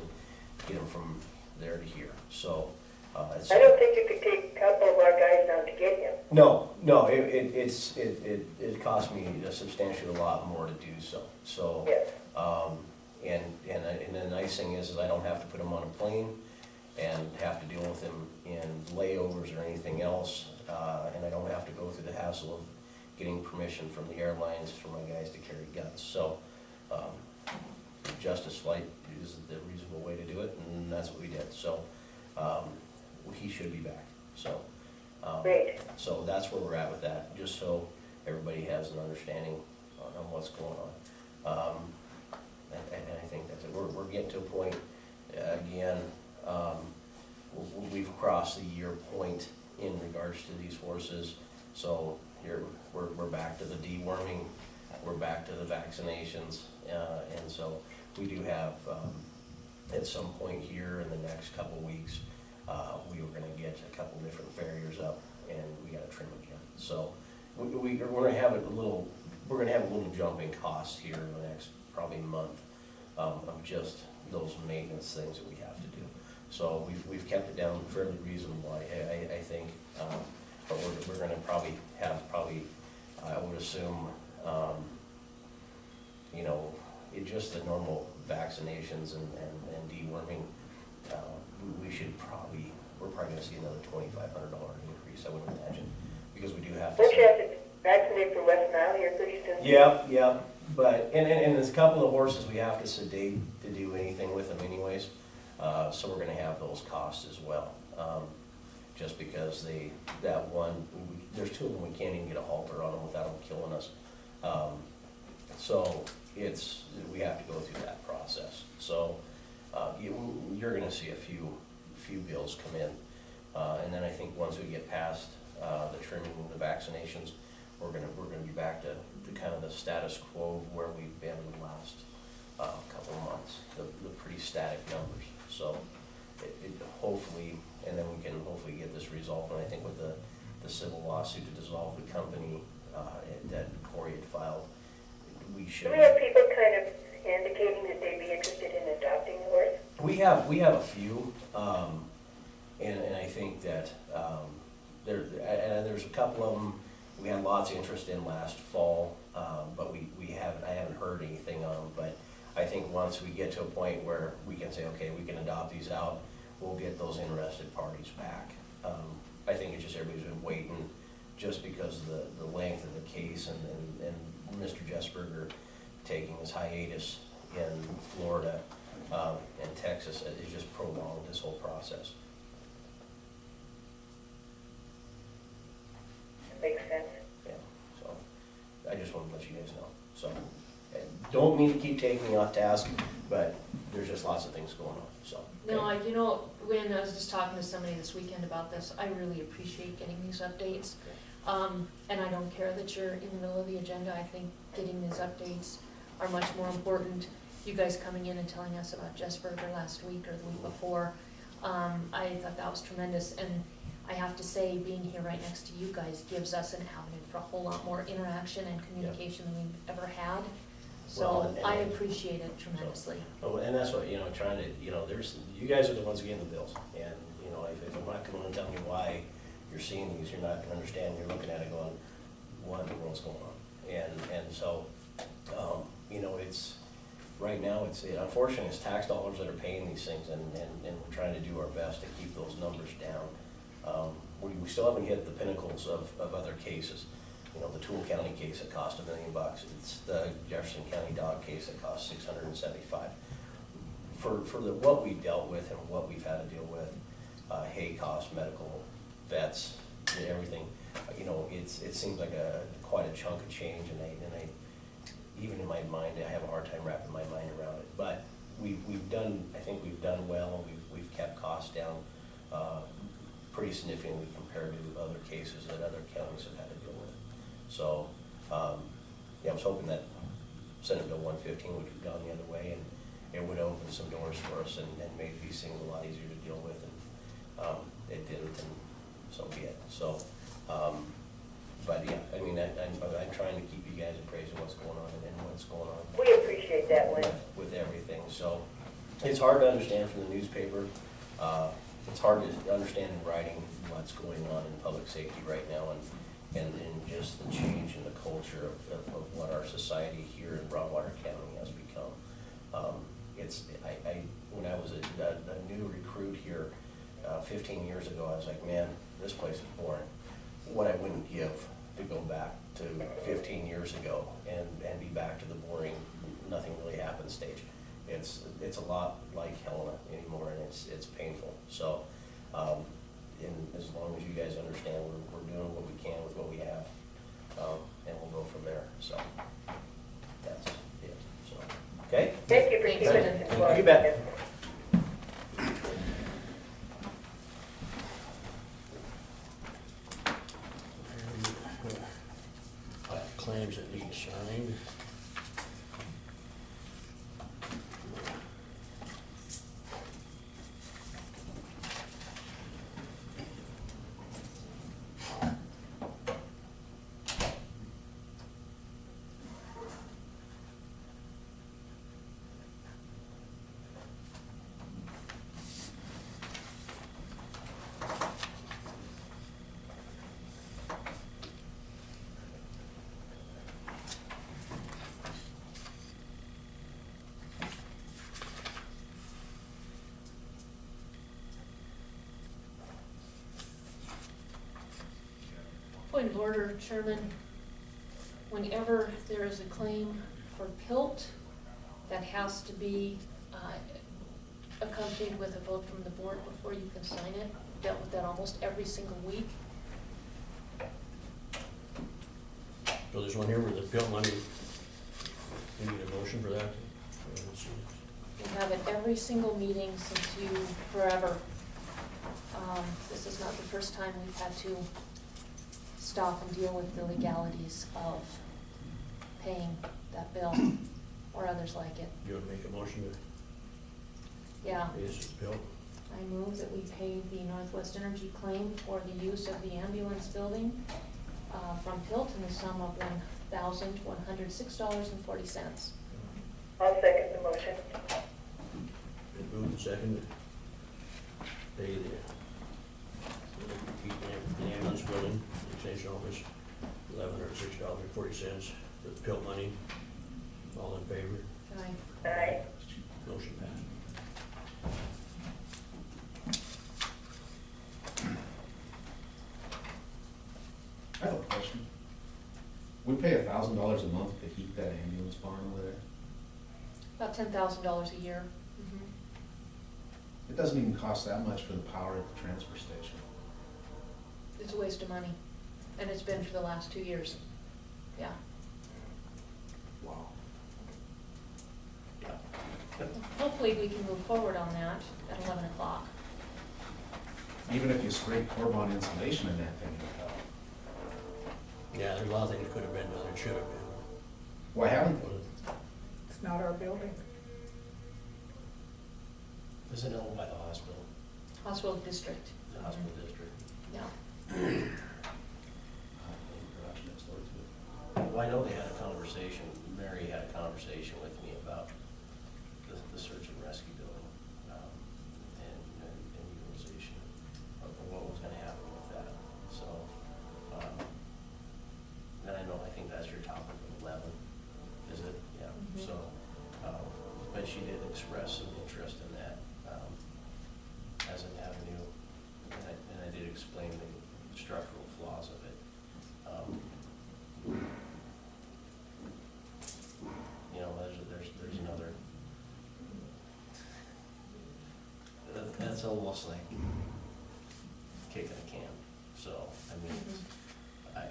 G: get him from there to here. So, it's.
F: I don't think you could take a couple of our guys down to get him.
G: No, it cost me a substantially a lot more to do so. So,
F: Yes.
G: and the nice thing is I don't have to put him on a plane and have to deal with him in layovers or anything else, and I don't have to go through the hassle of getting permission from the airlines for my guys to carry guns. So, Justice Flight is the reasonable way to do it, and that's what we did. So, he should be back. So,
F: Great.
G: so that's where we're at with that, just so everybody has an understanding on what's going on. And I think that's it. We're getting to a point, again, we've crossed the year point in regards to these horses. So we're back to the deworming, we're back to the vaccinations, and so we do have, at some point here in the next couple of weeks, we were gonna get a couple different farriers up, and we gotta trim again. So we're gonna have a little jump in cost here in the next probably month, of just those maintenance things that we have to do. So we've kept it down fairly reasonable, I think, but we're gonna probably have, I would assume, you know, just the normal vaccinations and deworming, we're probably gonna see another $2,500 increase, I would imagine, because we do have to.
F: Don't you have to vaccinate for West Nile here pretty soon?
G: Yeah, but, and there's a couple of horses we have to sedate to do anything with them anyways, so we're gonna have those costs as well. Just because there's two of them, we can't even get a halter on them without them killing us. So we have to go through that process. So, you're gonna see a few bills come in. And then I think once we get past, the trimming and the vaccinations, we're gonna be back to kind of the status quo where we've been in the last, couple of months, the pretty static numbers. So it hopefully, and then we can hopefully get this resolved. And I think with the civil lawsuit to dissolve the company, that Corey had filed, we should.
F: Do we have people kind of indicating that they'd be interested in adopting the horse?
G: We have a few, and I think that, there's a couple of them we had lots of interest in last fall, but I haven't heard anything on them. But I think once we get to a point where we can say, okay, we can adopt these out, we'll get those interested parties back. I think it's just everybody's been waiting just because of the length of the case and Mr. Jessburger taking his hiatus in Florida and Texas, it's just prolonged this whole process.
F: Makes sense.
G: Yeah, so I just wanted to let you guys know. So, don't mean to keep taking me off task, but there's just lots of things going on, so.
E: No, you know, when I was just talking to somebody this weekend about this, I really appreciate getting these updates. And I don't care that you're in the middle of the agenda, I think getting these updates are much more important. you guys coming in and telling us about Jess Berger last week or the week before. I thought that was tremendous, and I have to say, being here right next to you guys gives us an avenue for a whole lot more interaction and communication than we've ever had.
G: Well,
E: So
G: and-
E: I appreciate it tremendously.
G: Oh, and that's what, trying to, you guys are the ones getting the bills. And, if I'm not coming and telling you why you're seeing these, you're not gonna understand. You're looking at it going, what in the world's going on? And so, it's, right now, unfortunately, it's tax dollars that are paying these things, and we're trying to do our best to keep those numbers down. We still haven't hit the pinnacles of other cases. The Toole County case that cost $1 million. It's the Jefferson County dog case that cost $675. For what we dealt with and what we've had to deal with, hay costs, medical, vets, everything, it seems like quite a chunk of change, and I even in my mind, I have a hard time wrapping my mind around it. But I think we've done well. We've kept costs down pretty significantly compared to other cases that other counties have had to deal with. So, I was hoping that Senate Bill 115 would have gone the other way, and it would open some doors for us and made these things a lot easier to deal with, and it didn't, and so be it. So, but yeah, I'm trying to keep you guys appraised of what's going on and what's going on
F: We appreciate that, Lynn.
G: with everything. So, it's hard to understand from the newspaper. It's hard to understand in writing what's going on in public safety right now, and just the change in the culture of what our society here in Broadwater County has become. When I was a new recruit here 15 years ago, I was like, man, this place is boring. What I wouldn't give to go back to 15 years ago and be back to the boring, nothing really happens stage. It's a lot like Helena anymore, and it's painful. So, as long as you guys understand, we're doing what we can with what we have, and we'll go from there. So, that's it. So, okay?
F: Thank you for
E: Thanks,
F: keeping
E: Lynn.
F: us informed.
G: You bet.
A: Claims that need signed.
E: Point of order, Chairman. Whenever there is a claim for PILT, that has to be accompanied with a vote from the board before you can sign it. Dealt with that almost every single week.
A: So there's one here with the bill money. We need a motion for that. Let's see.
E: We have it every single meeting since forever. This is not the first time we've had to stop and deal with the legalities of paying that bill or others like it.
A: You want to make a motion to
E: Yeah,
A: pay this bill?
E: I move that we pay the Northwest Energy claim for the use of the ambulance building from PILT in the sum of $1,106.40.
F: I'll second the motion.
A: Been moved and seconded. Pay the ambulance building, the extension office, $1,106.40 for the pill money. All in favor?
E: Aye.
F: Aye.
A: Motion passed.
I: I have a question. We pay $1,000 a month to heat that ambulance barn over there.
E: About $10,000 a year. Mhm.
I: It doesn't even cost that much for the power at the transfer station.
E: It's a waste of money, and it's been for the last 2 years. Yeah.
I: Wow.
E: Hopefully, we can move forward on that at 11 o'clock.
I: Even if you scrape Corbon insulation in that thing.
A: Yeah, there's a lot of things that could have been done, it should have been.
I: Why haven't they?
H: It's not our building.
G: Is it owned by the hospital,
E: Hospital District.
G: the hospital district?
E: Yeah.
I: Garage next door to it.
G: Well, I know they had a conversation, Mary had a conversation with me about the search and rescue building, and utilization of what was gonna happen with that, so, and I think that's your topic of 11, is it? Yeah,
E: Mhm.
G: so, but she did express some interest in that, as an avenue, and I did explain the structural flaws of it. You know, there's another, that's almost like kicking a can, so, I mean,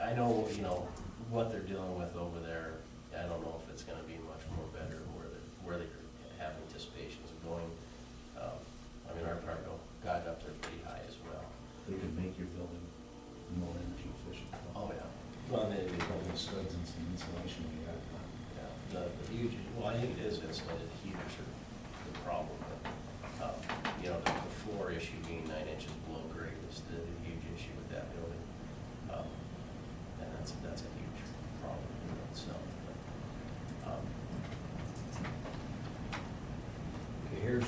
G: I know, you know, what they're dealing with over there, I don't know if it's gonna be much more better where they have anticipations of going. I mean, our cargo got up there pretty high as well.
I: They could make your building more energy efficient.
G: Oh, yeah. Well, and
I: They probably studs and some insulation we got.
G: yeah, the huge, well, I think it is insulated heaters are the problem, but, you know, the floor issue being 9 inches below grade is the huge issue with that building. And that's a huge problem in itself, but,
A: Okay, here's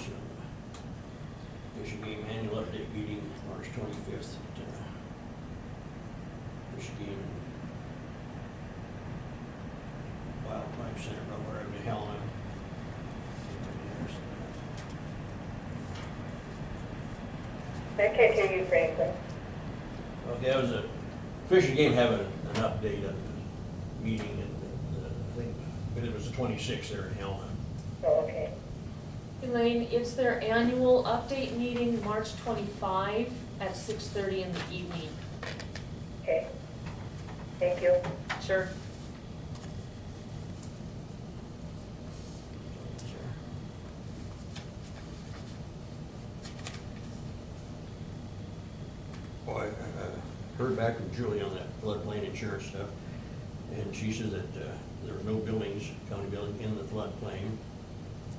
A: Michigan Annual Update Meeting, March 25th at Michigan Wildlife Center, or wherever the hell
F: I can't hear you, Franklin.
A: Okay, that was a Fish and Game having an update on the meeting, and I think, but it was the 26th there in Helena.
F: Oh, okay.
E: Elaine, it's their annual update meeting, March 25 at 6:30 in the evening.
F: Okay. Thank you.
E: Sure.
A: Boy, I heard back from Julie on that floodplain insurance stuff, and she said that there were no buildings, county building in the floodplain.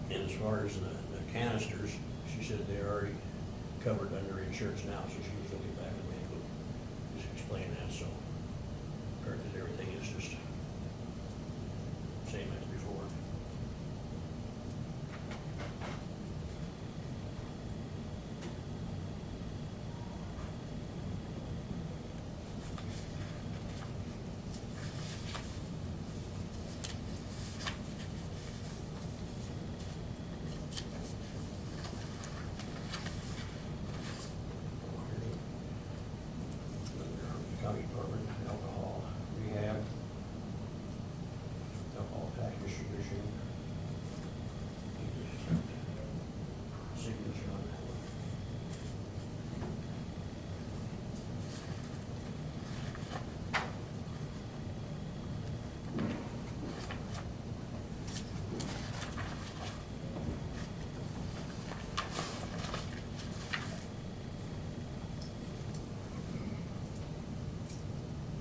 A: And as far as the canisters, she said they're already covered under insurance now, so she was looking back at me, just explain that, so. Apparently everything is just same as before. County Department, alcohol rehab, alcohol tax distribution. Signature on that one.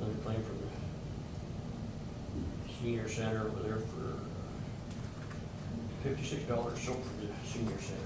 A: Another claim from the senior center over there for $56 soap for the senior center.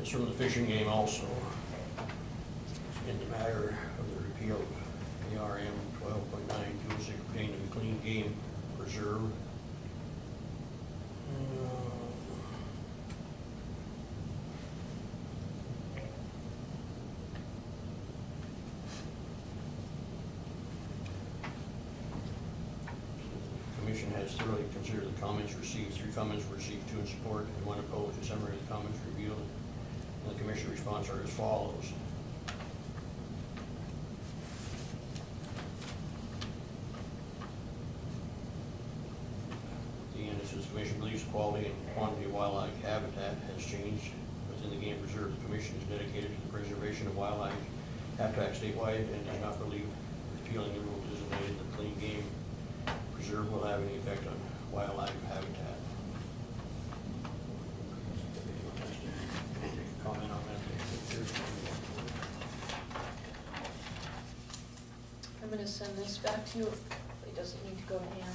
A: It's from the fishing game also. In the matter of the repeal of ARM 12.926 pertaining to the Clean Game Reserve. has thoroughly considered the comments received. 3 comments were received, 2 in support, and 1 opposed. A summary of the comments reviewed, and the commission response are as follows. The end, it says, the commission believes the quality and quantity of wildlife habitat has changed within the game preserve. The commission is dedicated to the preservation of wildlife habitat statewide and does not believe repealing the rule designated the clean game preserve will have any effect on wildlife habitat. Comment on that?
E: I'm gonna send this back to you. It doesn't need to go to Ann.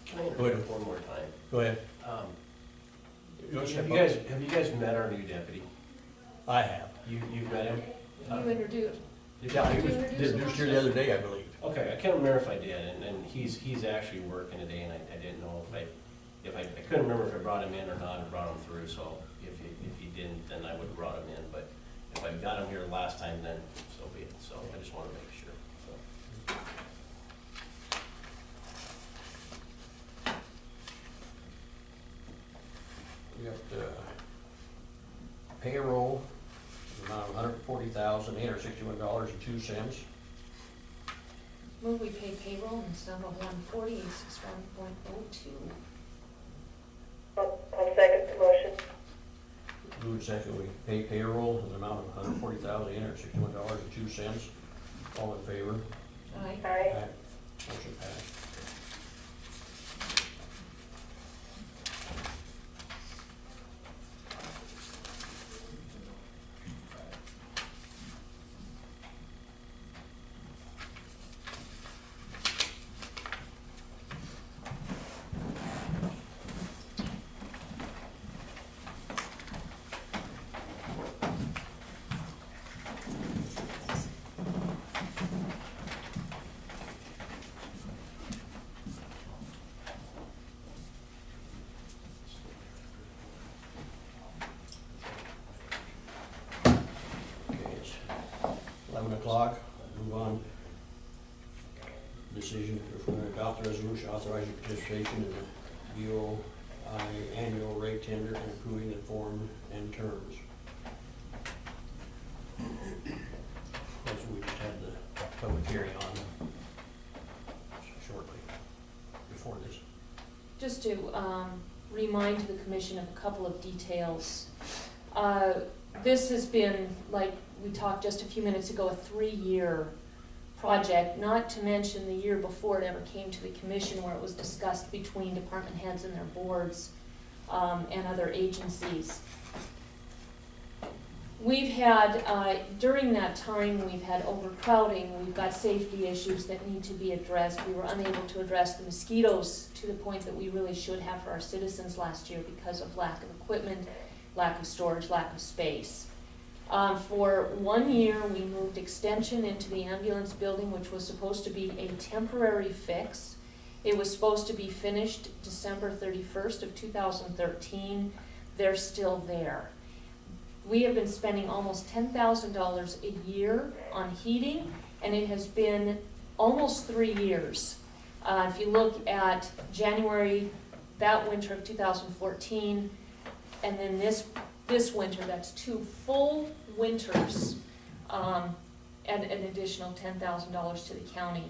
G: Can I
A: Go ahead.
G: interrupt one more time?
A: Go ahead. You want to step up?
G: Have you guys met our new deputy?
A: I have.
G: You've met him?
E: You introduced.
A: Yeah, he was
E: Did you introduce him?
A: introduced here the other day, I believe.
G: Okay, I can't remember if I did, and he's actually working today, and I didn't know if I couldn't remember if I brought him in or not, or brought him through, so if he didn't, then I would have brought him in, but if I got him here last time, then so be it, so I just wanna make sure, so.
A: We got payroll, the amount of $140,861.02.
E: Move we pay payroll in the sum of $140,861.02.
F: I'll second the motion.
A: Move second, we pay payroll in the amount of $140,861.02. All in favor?
E: Aye.
F: Aye.
A: Motion passed. Okay, it's 11 o'clock, move on. Decision, if we're going to adopt the resolution authorizing participation in the BOI annual rate tender and approving the form and terms. That's what we just had the public hearing on shortly before this.
E: Just to remind the commission of a couple of details. This has been, like we talked just a few minutes ago, a 3-year project, not to mention the year before it ever came to the commission where it was discussed between department heads and their boards and other agencies. We've had, during that time, we've had overcrowding, we've got safety issues that need to be addressed. We were unable to address the mosquitoes to the point that we really should have for our citizens last year because of lack of equipment, lack of storage, lack of space. For 1 year, we moved extension into the ambulance building, which was supposed to be a temporary fix. It was supposed to be finished December 31st of 2013. They're still there. We have been spending almost $10,000 a year on heating, and it has been almost 3 years. If you look at January, that winter of 2014, and then this winter, that's 2 full winters, and an additional $10,000 to the county.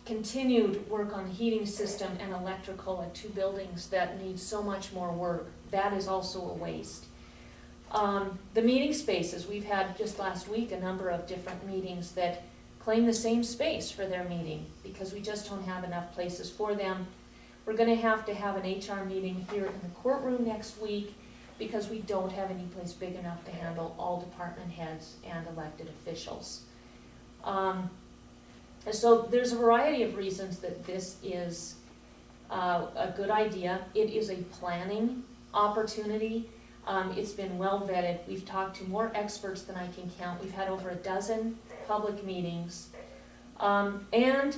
E: Continued work on the heating system and electrical at 2 buildings that need so much more work. That is also a waste. The meeting spaces, we've had just last week a number of different meetings that claim the same space for their meeting because we just don't have enough places for them. We're gonna have to have an HR meeting here in the courtroom next week because we don't have any place big enough to handle all department heads and elected officials. So there's a variety of reasons that this is a good idea. It is a planning opportunity. It's been well vetted. We've talked to more experts than I can count. We've had over a dozen public meetings. And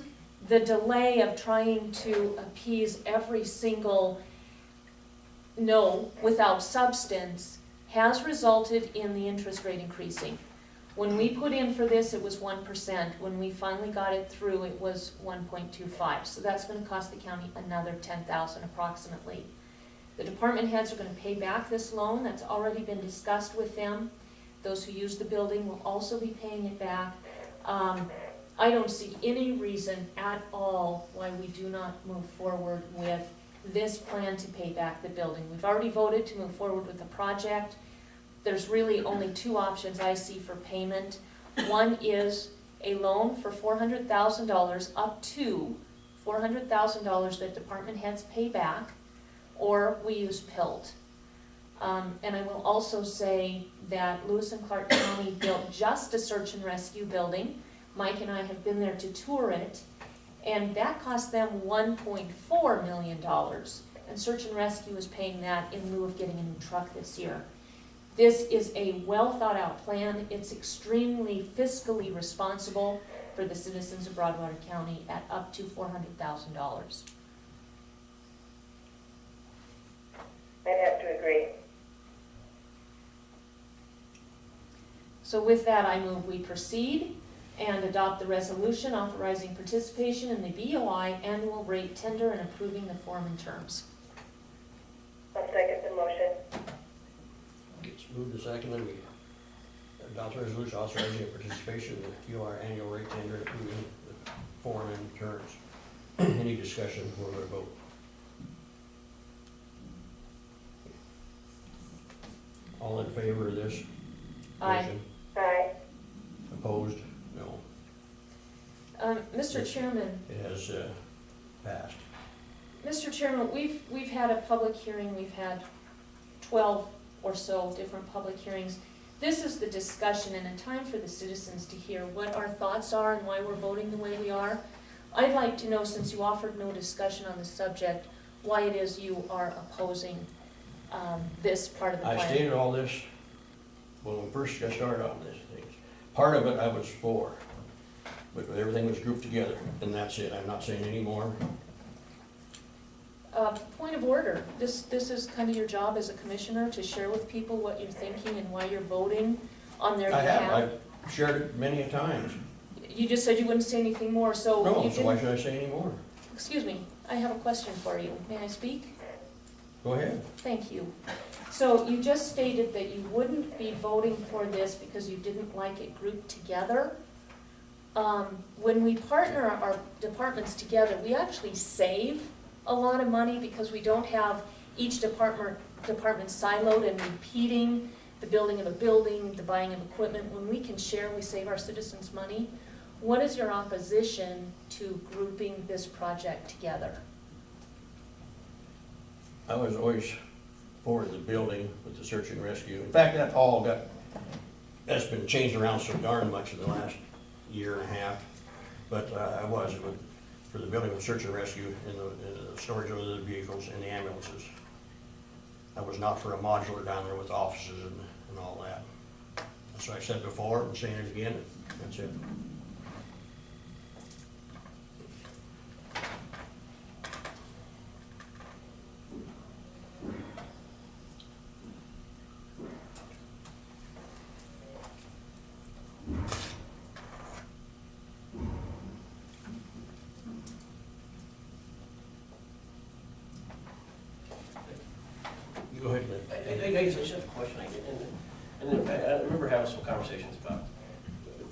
E: the delay of trying to appease every single no without substance has resulted in the interest rate increasing. When we put in for this, it was 1%. When we finally got it through, it was 1.25. So that's gonna cost the county another $10,000 approximately. The department heads are gonna pay back this loan. That's already been discussed with them. Those who use the building will also be paying it back. I don't see any reason at all why we do not move forward with this plan to pay back the building. We've already voted to move forward with the project. There's really only two options I see for payment. One is a loan for $400,000, up to $400,000 that department heads pay back, or we use PILT. And I will also say that Lewis and Clark County built just a search and rescue building. Mike and I have been there to tour it, and that cost them $1.4 million. And search and rescue is paying that in lieu of getting a new truck this year. This is a well thought out plan. It's extremely fiscally responsible for the citizens of Broadwater County at up to $400,000.
F: I'd have to agree.
E: So with that, I move we proceed and adopt the resolution authorizing participation in the BOI annual rate tender and approving the form and terms.
F: I'll second the motion.
A: It's moved to second, and we adopt the resolution authorizing participation in the UR annual rate tender and approving the form and terms. Any discussion before we vote? All in favor of this
E: Aye.
A: motion?
F: Aye.
A: Opposed? No.
E: Mr. Chairman,
A: It has passed.
E: Mr. Chairman, we've had a public hearing, we've had 12 or so different public hearings. This is the discussion and a time for the citizens to hear what our thoughts are and why we're voting the way we are. I'd like to know, since you offered no discussion on the subject, why it is you are opposing this part of the plan.
A: I stated all this when we first got started on this thing. Part of it I was for, but everything was grouped together, and that's it. I'm not saying any more.
E: Point of order, this is kind of your job as a commissioner to share with people what you're thinking and why you're voting on their
A: I
E: behalf.
A: have, I've shared it many a times.
E: You just said you wouldn't say anything more, so
A: No,
E: you
A: so why
E: didn't.
A: should I say any more?
E: Excuse me, I have a question for you. May I speak?
A: Go ahead.
E: Thank you. So you just stated that you wouldn't be voting for this because you didn't like it grouped together. When we partner our departments together, we actually save a lot of money because we don't have each department siloed and repeating the building of a building, the buying of equipment. When we can share, we save our citizens money. What is your opposition to grouping this project together?
A: I was always for the building with the search and rescue. In fact, that's been changed around so darn much in the last year and a half. But I was for the building with search and rescue in the storage of the vehicles and the ambulances. I was not for a modular down there with offices and all that. That's what I said before, I'm saying it again, that's it. Go ahead, Lynn.
G: I just have a question, and I remember having some conversations about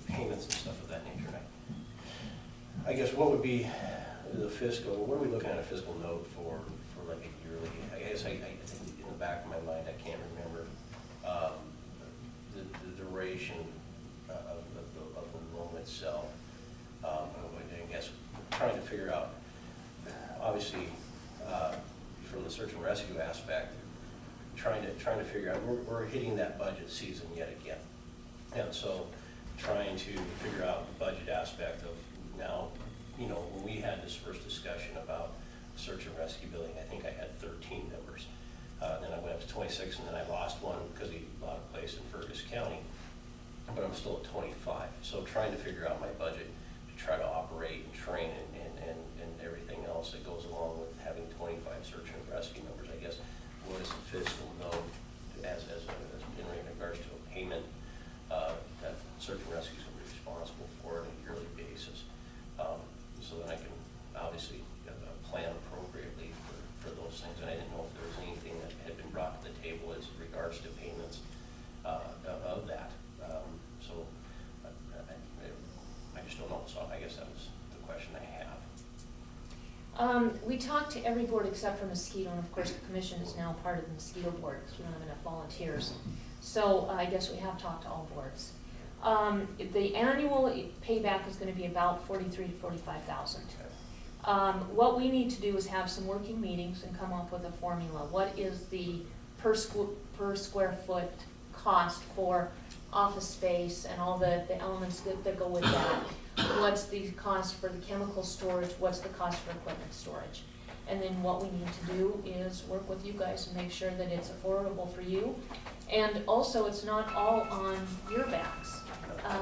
G: payments and stuff of that nature. I guess what would be the fiscal, what are we looking at a fiscal note for like a yearly? I guess I think in the back of my mind, I can't remember the duration of the loan itself. I guess trying to figure out, obviously, from the search and rescue aspect, trying to figure out, we're hitting that budget season yet again. And so trying to figure out the budget aspect of now, when we had this first discussion about search and rescue building, I think I had 13 members. Then I went up to 26, and then I lost one. still at 25. So trying to figure out my budget to try to operate and train and everything else that goes along with having 25 search and rescue members, I guess, what is the fiscal note as in regards to a payment that search and rescue is going to be responsible for on a yearly basis. So that I can obviously plan appropriately for those things. And I didn't know if there was anything that had been brought to the table as regards to payments of that. So I just don't know. So I guess that was the question I have.
E: We talked to every board except for mosquito, and of course the commission is now part of the mosquito board because we don't have enough volunteers. So I guess we have talked to all boards. The annual payback is going to be about $43,000 to $45,000. What we need to do is have some working meetings and come up with a formula. What is the per square foot cost for office space and all the elements that go with that? What's the cost for the chemical storage? What's the cost for equipment storage? And then what we need to do is work with you guys and make sure that it's affordable for you. And also, it's not all on your backs.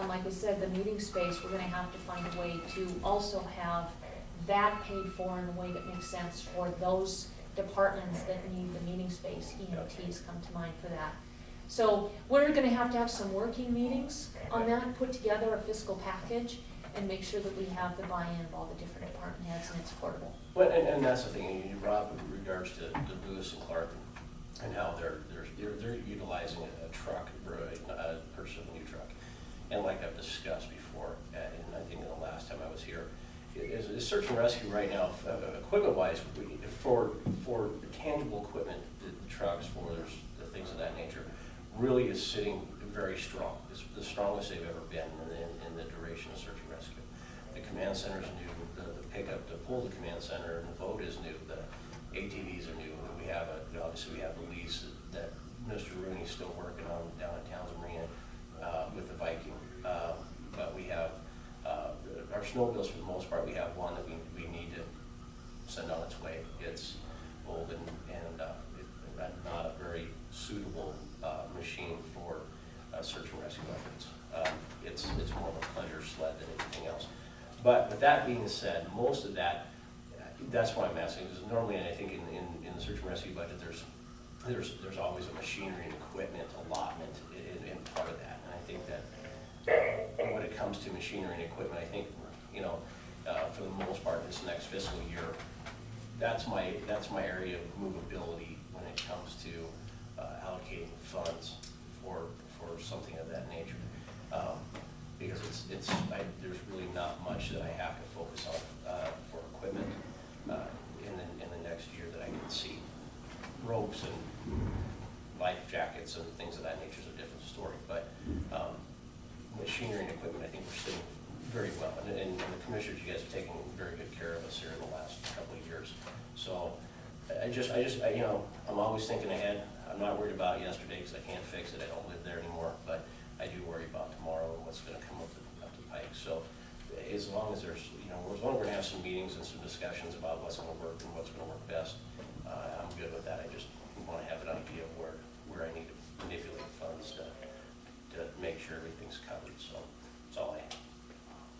E: Like I said, the meeting space, we're gonna have to find a way to also have that paid for in a way that makes sense for those departments that need the meeting space. EMTs come to mind for that. So we're gonna have some working meetings on that, put together a fiscal package, and make sure that we have the buy-in of all the different department heads and it's affordable.
G: Well, and that's the thing, Rob, in regards to Lewis and Clark and how they're utilizing a truck, or a purchase of a new truck. And like I've discussed before, and I think the last time I was here, is search and rescue right now, equipment-wise, for tangible equipment, the trucks, the things of that nature, really is sitting very strong. It's the strongest they've ever been in the duration of search and rescue. The command center's new, the pickup to pull the command center and the boat is new, the ATVs are new. We have obviously we have the lease that Mr. Rooney's still working on down at Townsend Marina with the Viking. But we have our snowmobiles, for the most part, we have one that we need to send on its way. It's old and not a very suitable machine for search and rescue efforts. It's more of a pleasure sled than anything else. But with that being said, most of that, that's why I'm asking, because normally, and I think in the search and rescue budget, there's always a machinery and equipment allotment in part of that. And I think that when it comes to machinery and equipment, I think, for the most part, this next fiscal year, that's my area of movability when it comes to allocating funds for something of that nature. Because there's really not much that I have to focus on for equipment in the next year that I can see. Ropes and life jackets and things of that nature is a different story, but machinery and equipment, I think we're sitting very well. And the commissioners, you guys have taken very good care of us here in the last couple of years. So I'm always thinking ahead. I'm not worried about yesterday because I can't fix it. I don't live there anymore, but I do worry about tomorrow and what's going to come up the pike. So as long as there's, as long as we're going to have some meetings and some discussions about what's going to work and what's going to work best, I'm good with that. I just want to have an idea of where I need to manipulate funds to make sure everything's covered. So that's all I have.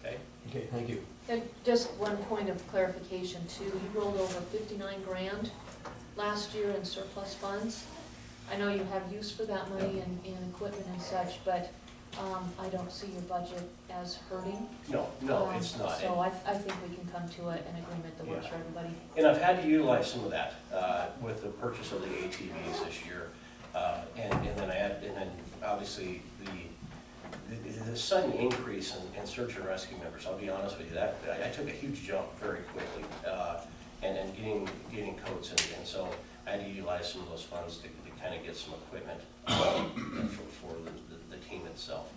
G: Okay?
A: Okay, thank you.
E: And just one point of clarification too, you rolled over 59 grand last year in surplus funds. I know you have use for that money in equipment and such, but I don't see your budget as hurting.
G: No, it's not.
E: So I think we can come to an agreement that works for everybody.
G: And I've had to utilize some of that with the purchase of the ATVs this year, and then obviously the sudden increase in search and rescue members. I'll be honest with you, that I took a huge jump very quickly, and getting coats, and so I had to utilize some of those funds to kind of get some equipment for the team itself.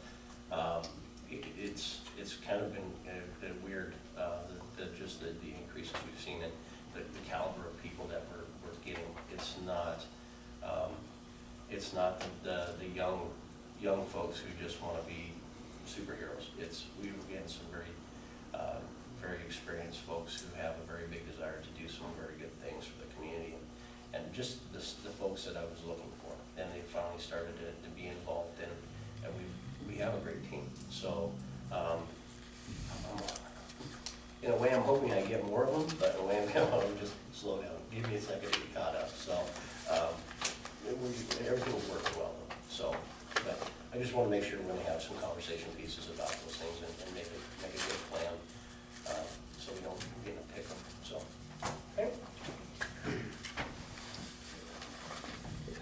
G: It's kind of been weird, just the increases we've seen in the caliber of people that we're getting. It's not the young folks who just want to be superheroes. We're getting some very experienced folks who have a very big desire to do some very good things for the community, and just the folks that I was looking for. And they finally started to be involved in, and we have a great team. So, in a way, I'm hoping I get more of them, but in a way, I'm just slow down, give me a second to get caught up, so, everything's working well, though, so, but I just wanna make sure we're gonna have some conversation pieces about those things and make a good plan, so we don't get in a pickle, so. Okay.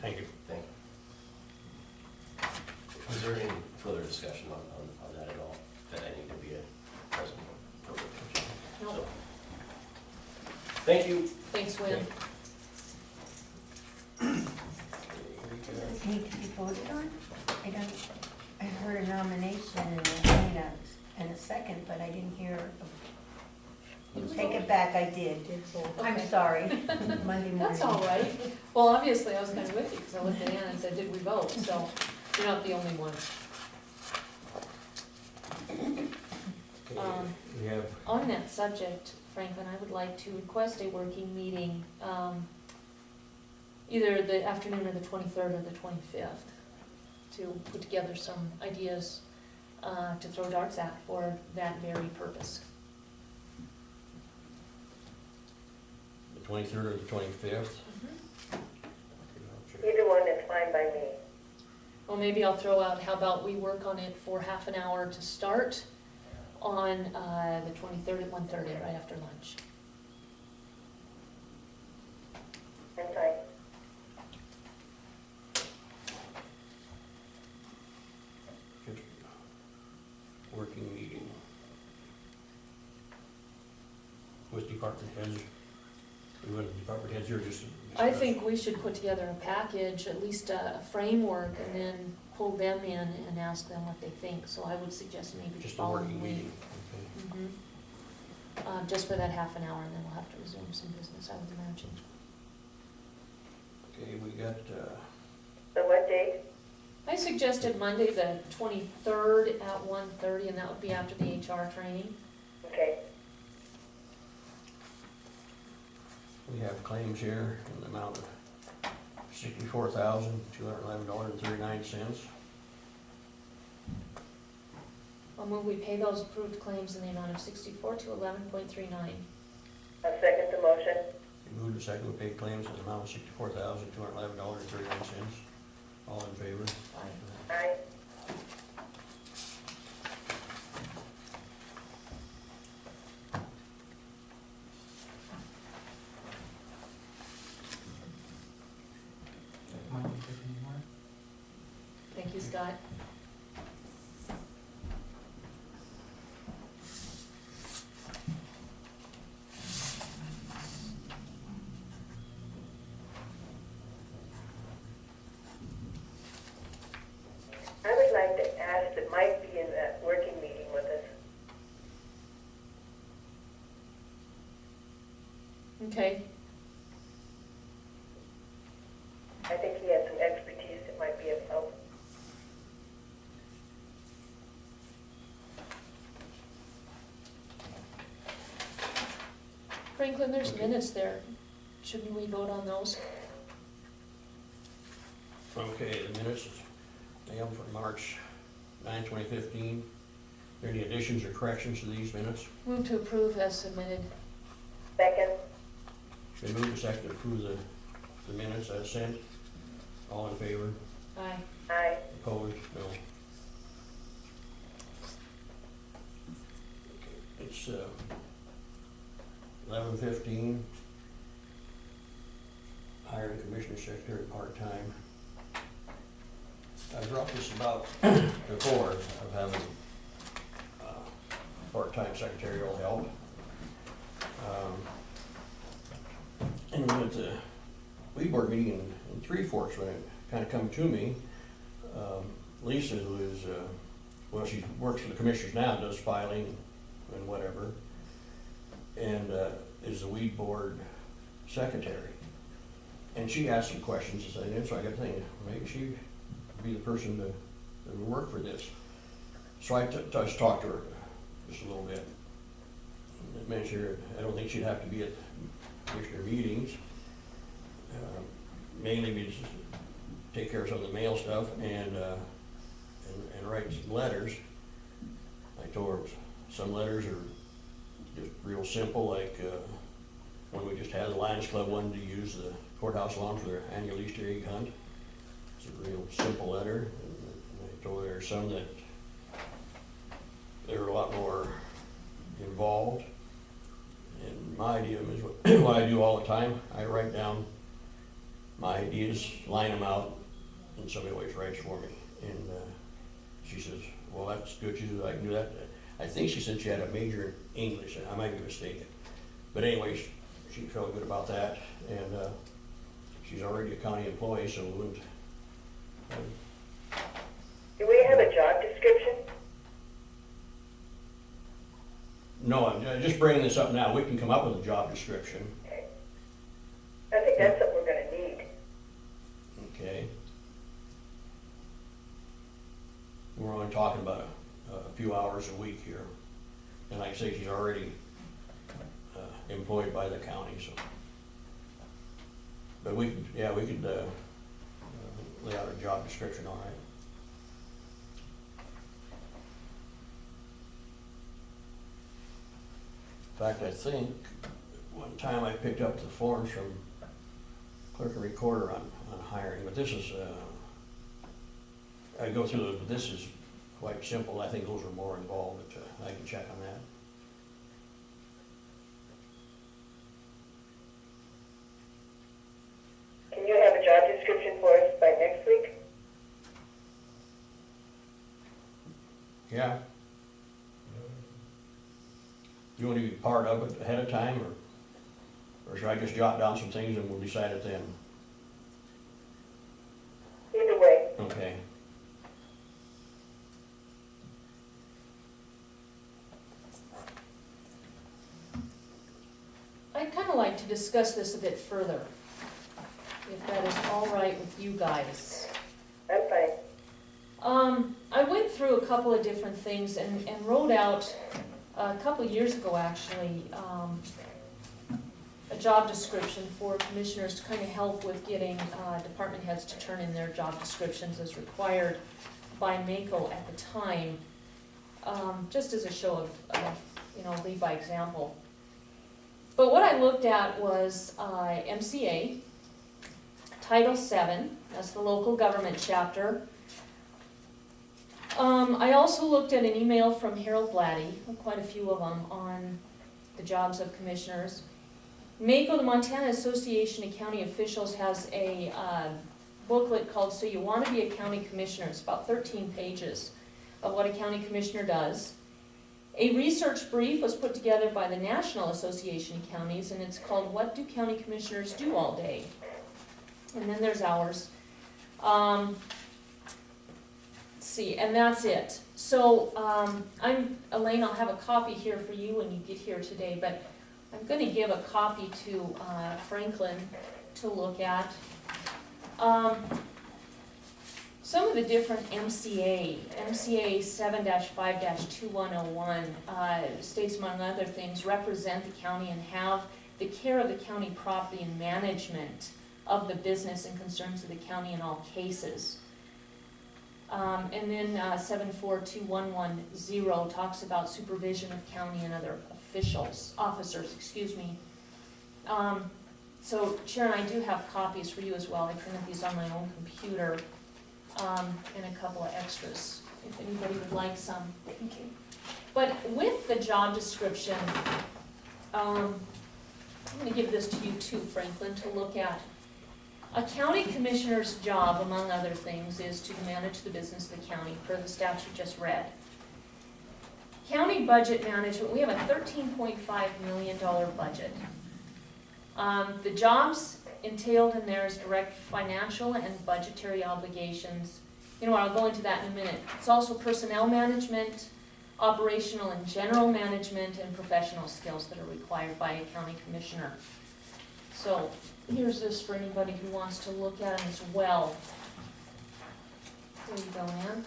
A: Thank you.
G: Thank you. Is there any further discussion on that at all, that I need to be present? Perfect.
E: No.
G: So, thank you.
E: Thanks, Win.
D: Does this need to be voted on? I heard a nomination and a second, but I didn't hear, take it back, I did. I'm
E: Okay.
D: sorry, Monday morning.
E: That's all right. Well, obviously, I was kind of with you, because I looked at Ann and said, did we vote? So, you're not the only one.
A: Okay, we have,
E: On that subject, Franklin, I would like to request a working meeting, either the afternoon of the 23rd or the 25th, to put together some ideas to throw darts at for that very purpose.
A: the 23rd or the 25th.
F: Either one is fine by me.
E: Well, maybe I'll throw out, how about we work on it for half an hour to start on the 23rd at 1:30, right after lunch.
F: I'm fine.
A: Just working meeting with department heads. We want department heads here just.
E: I
A: discuss.
E: think we should put together a package, at least a framework, and then pull them in and ask them what they think. So I would suggest maybe the
A: Just a working
E: following week.
A: meeting. Okay.
E: Just for that half an hour, and then we'll have to resume some business, I would imagine.
A: Okay, we got,
F: So what date?
E: I suggested Monday, the 23rd at 1:30, and that would be after the HR training.
F: Okay.
A: we have claims here in the amount of $64,211.39.
E: I'll move we pay those approved claims in the amount of $64,211.39.
F: I'll second the motion.
A: We moved to second, we paid claims in the amount of $64,211.39. All in favor?
E: Aye.
F: Aye.
E: Thank you, Scott.
F: I would like to ask that Mike be in that working meeting with us.
E: Okay,
F: I think he has some expertise that might be of help.
E: Franklin, there's minutes there. Shouldn't we vote on those?
A: Okay, the minutes, mailed for March 9, 2015. Are there any additions or corrections to these minutes?
E: Move to approve as submitted.
F: Second.
A: Been moved to second to approve the minutes as sent. All in favor?
E: Aye.
F: Aye.
A: Opposed? No. Okay, it's 11:15. Hiring commissioner secretary part-time. I brought this about before of having part-time secretarial help. And we went to weed board meeting in Three Forks when it kind of come to me. Lisa, who is, well, she works for the commissioners now, does filing and whatever, and is the weed board secretary. And she asked some questions, and so I got thinking, maybe she'd be the person to work for this. So I just talked to her just a little bit. And mentioned her, I don't think she'd have to be at commissioner meetings. Mainly we just take care of some of the mail stuff and write some letters. told her some letters are just real simple, like, when we just had the Lions Club wanted to use the courthouse lawn for their annual Easter egg hunt. It's a real simple letter, and I told her there are some that they're a lot more involved. And my idea is what I do all the time. I write down my ideas, line them out, and somebody always writes for me. And she says, well, that's good, she says, I can do that. I think she said she had a major in English, and I might be mistaken. But anyway, she felt good about that, and she's already a county employee, so we wouldn't.
F: Do we have a job description?
A: No, I'm just bringing this up now. We can come up with a job description,
F: Okay. I think that's what we're gonna need.
A: okay? We're only talking about a few hours a week here. And like I say, she's already employed by the county, so. But we could, yeah, we could lay out a job description, all right? In fact, I think one time I picked up the forms from clerk and recorder on hiring, but this is, I go through those, but this is quite simple. I think those are more involved, but I can check on that.
F: Can you have a job description for us by next week?
A: Yeah. You want to be part of it ahead of time, or should I just jot down some things and we'll decide it then?
F: Either way.
A: Okay.
E: I'd kind of like to discuss this a bit further, if that is all right with you guys.
F: I'm fine.
E: I went through a couple of different things and wrote out, a couple of years ago actually, a job description for commissioners to kind of help with getting department heads to turn in their job descriptions as required by MACO at the time, just as a show of, lead by example. But what I looked at was MCA, Title VII, that's the local government chapter. I also looked at an email from Harold Blatty, quite a few of them, on the jobs of commissioners. MACO, the Montana Association of County Officials, has a booklet called So You Want to Be a County Commissioner. It's about 13 pages of what a county commissioner does. A research brief was put together by the National Association of Counties, and it's called What Do County Commissioners Do All Day? And then there's ours. Let's see, and that's it. So Elaine, I'll have a copy here for you when you get here today, but I'm going to give a copy to Franklin to look at. Some of the different MCA 7-5-2101 states, among other things, represent the county and have the care of the county property and management of the business and concerns of the county in all cases. And then 7-4-2110 talks about supervision of county and other officers. So Sharon, I do have copies for you as well. I printed these on my own computer, and a couple of extras, if anybody would like some. Thank you. But with the job description, I'm going to give this to you too, Franklin, to look at. A county commissioner's job, among other things, is to manage the business of the county, per the statute just read. County budget management, we have a $13.5 million budget. The jobs entailed in there is direct financial and budgetary obligations. I'll go into that in a minute. It's also personnel management, operational and general management, and professional skills that are required by a county commissioner. So here's this for anybody who wants to look at them as well. There you go, Ann.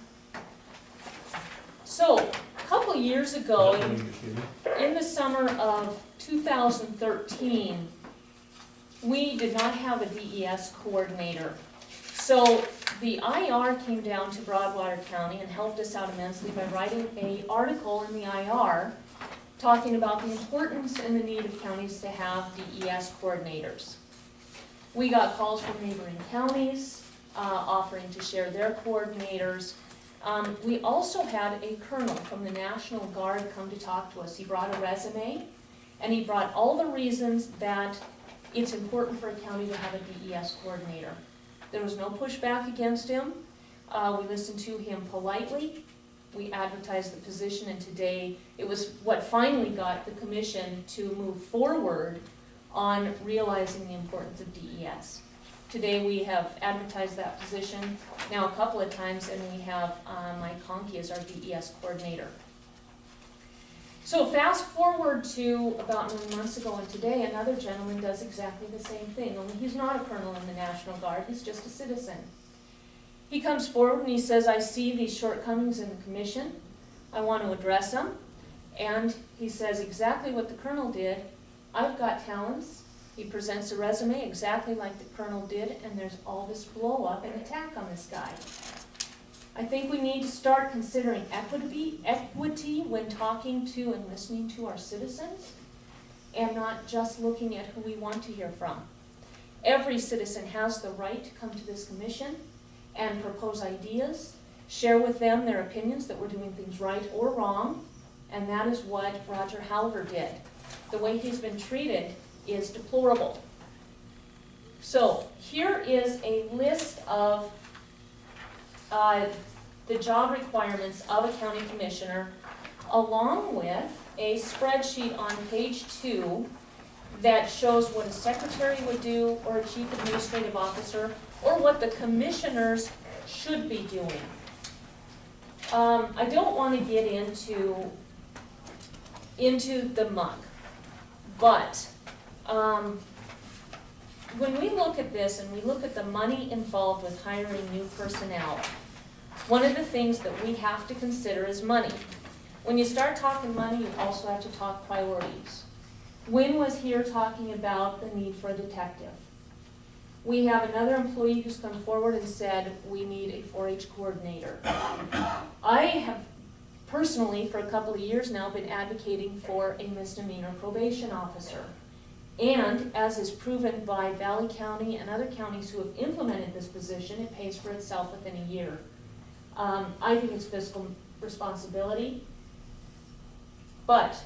E: So, a couple years ago, in the summer of 2013, we did not have a DES coordinator. So the IR came down to Broadwater County and helped us out immensely by writing an article in the IR talking about the importance and the need of counties to have DES coordinators. We got calls from neighboring counties offering to share their coordinators. We also had a colonel from the National Guard come to talk to us. He brought a resume, and he brought all the reasons that it's important for a county to have a DES coordinator. There was no pushback against him. We listened to him politely. We advertised the position, and today it was what finally got the commission to move forward on realizing the importance of DES. Today we have advertised that position now a couple of times, and we have Mike Conkey as our DES coordinator. So fast forward to about 9 months ago, and today another gentleman does exactly the same thing, only he's not a colonel in the National Guard, he's just a citizen. He comes forward and he says, I see these shortcomings in the commission, I want to address them, and he says exactly what the colonel did. I've got talents. He presents a resume exactly like the colonel did, and there's all this blow up and attack on this guy. I think we need to start considering equity when talking to and listening to our citizens, and not just looking at who we want to hear from. Every citizen has the right to come to this commission and propose ideas, share with them their opinions that we're doing things right or wrong, and that is what Roger Halver did. The way he's been treated is deplorable. So here is a list of the job requirements of a county commissioner, along with a spreadsheet on page 2 that shows what a secretary would do, or a chief administrative officer, or what the commissioners should be doing. I don't want to get into the muck, but when we look at this and we look at the money involved with hiring new personnel, one of the things that we have to consider is money. When you start talking money, you also have to talk priorities. Wynn was here talking about the need for a detective. We have another employee who's come forward and said we need a 4-H coordinator. I have personally, for a couple of years now, been advocating for a misdemeanor probation officer. And as is proven by Valley County and other counties who have implemented this position, it pays for itself within a year. I think it's fiscal responsibility. But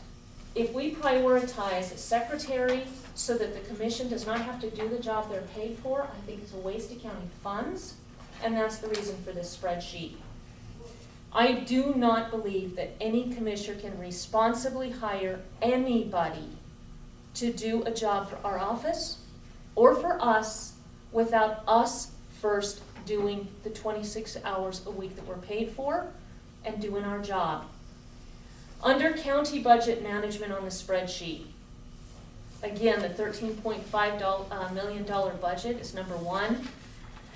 E: if we prioritize a secretary so that the commission does not have to do the job they're paid for, I think it's a waste of county funds, and that's the reason for this spreadsheet. I do not believe that any commissioner can responsibly hire anybody to do a job for our office or for us without us first doing the 26 hours a week that we're paid for and doing our job. Under county budget management on the spreadsheet, again, the $13.5 million budget is number 1.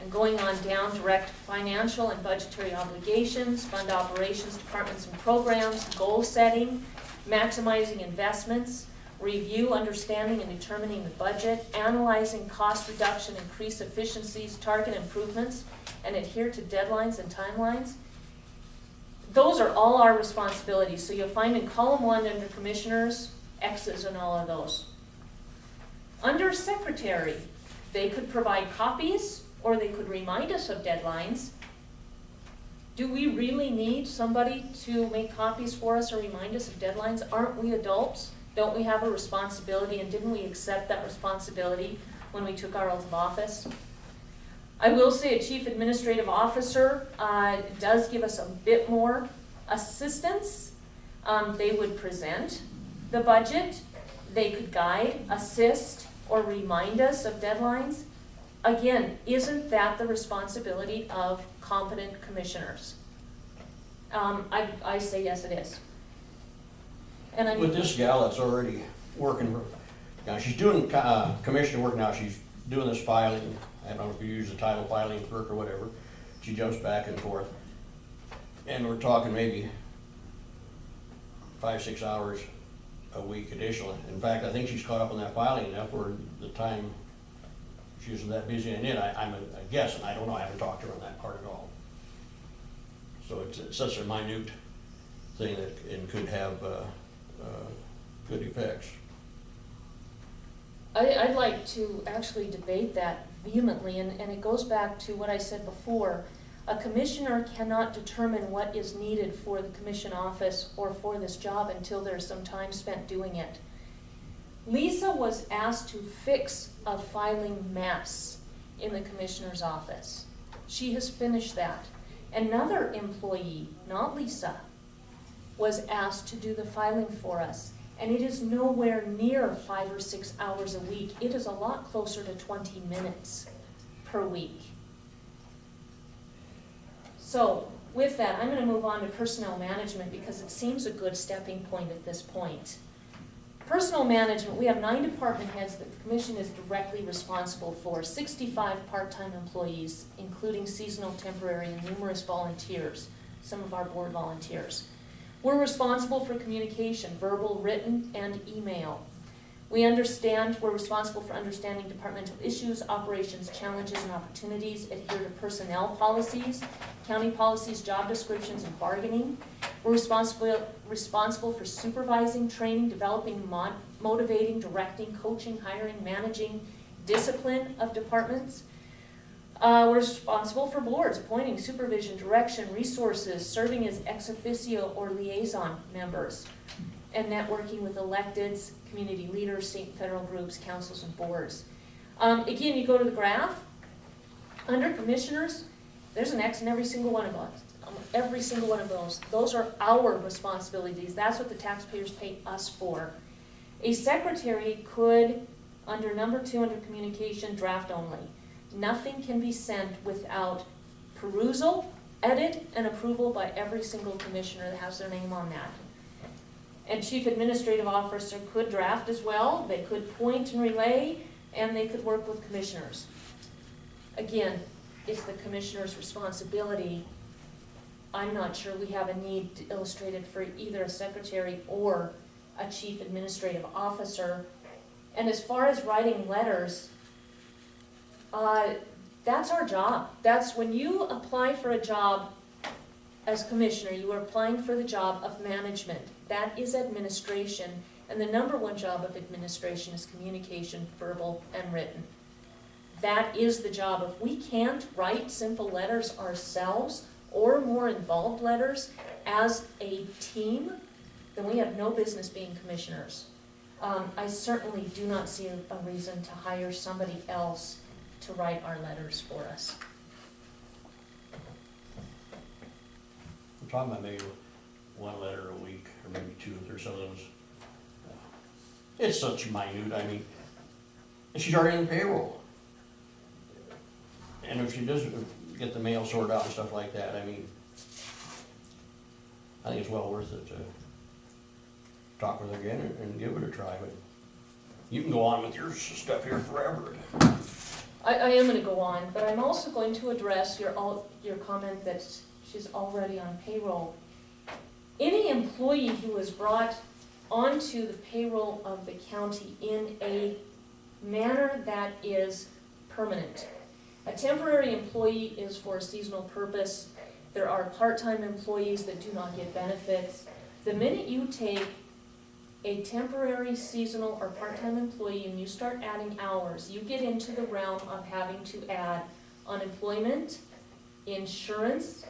E: And going on down, direct financial and budgetary obligations, fund operations, departments and programs, goal setting, maximizing investments, review, understanding, and determining the budget, analyzing cost reduction, increase efficiencies, target improvements, and adhere to deadlines and timelines. Those are all our responsibilities. So you'll find in column 1 under commissioners, X's on all of those. Under secretary, they could provide copies, or they could remind us of deadlines. Do we really need somebody to make copies for us or remind us of deadlines? Aren't we adults? Don't we have a responsibility, and didn't we accept that responsibility when we took our oath of office? I will say a chief administrative officer does give us a bit more assistance. They would present the budget, they could guide, assist, or remind us of deadlines. Again, isn't that the responsibility of competent commissioners? I say yes, it is. And I
A: With this gal that's already working, now she's doing commissioner work now, she's doing this filing, I don't know if you use the title filing clerk or whatever, she jumps back and forth. And we're talking maybe 5-6 hours a week additionally. In fact, I think she's caught up on that filing enough where the time she isn't that busy, and then I'm a guess, and I don't know, I haven't talked to her on that part at all. So it's such a minute thing that, and could have, good effects.
E: I'd like to actually debate that vehemently, and it goes back to what I said before. A commissioner cannot determine what is needed for the commission office or for this job until there's some time spent doing it. Lisa was asked to fix a filing mess in the commissioner's office. She has finished that. Another employee, not Lisa, was asked to do the filing for us. And it is nowhere near 5 or 6 hours a week. It is a lot closer to 20 minutes per week. So with that, I'm gonna move on to personnel management because it seems a good stepping point at this point. Personnel management, we have 9 department heads that the commission is directly responsible for, 65 part-time employees, including seasonal, temporary, and numerous volunteers, some of our board volunteers. We're responsible for communication, verbal, written, and email. We're responsible for understanding departmental issues, operations, challenges, and opportunities, adhere to personnel policies, county policies, job descriptions, and bargaining. We're responsible for supervising, training, developing, motivating, directing, coaching, hiring, managing, discipline of departments. We're responsible for boards, appointing, supervision, direction, resources, serving as ex officio or liaison members, and networking with electeds, community leaders, state and federal groups, councils, and boards. Again, you go to the graph. Under commissioners, there's an X in every single one of us. Every single one of those. Those are our responsibilities. That's what the taxpayers pay us for. A secretary could, under number 2 under communication, draft only. Nothing can be sent without perusal, edit, and approval by every single commissioner that has their name on that. And chief administrative officer could draft as well. They could point and relay, and they could work with commissioners. Again, it's the commissioner's responsibility. I'm not sure we have a need to illustrate it for either a secretary or a chief administrative officer. And as far as writing letters, that's our job. That's when you apply for a job as commissioner, you are applying for the job of management. That is administration, and the number 1 job of administration is communication, verbal and written. That is the job. If we can't write simple letters ourselves or more involved letters as a team, then we have no business being commissioners. I certainly do not see a reason to hire somebody else to write our letters for us.
A: We're talking about maybe 1 letter a week, or maybe 2 if there's some of those. It's such minute, I mean, and she's already in payroll. And if she does get the mail sorted out and stuff like that, I mean, I think it's well worth it to talk with her again and give it a try, but you can go on with your stuff here forever.
E: I am going to go on, but I'm also going to address your comment that she's already on payroll. Any employee who is brought onto the payroll of the county in a manner that is permanent. A temporary employee is for a seasonal purpose. There are part-time employees that do not get benefits. The minute you take a temporary, seasonal, or part-time employee and you start adding hours, you get into the realm of having to add unemployment, insurance.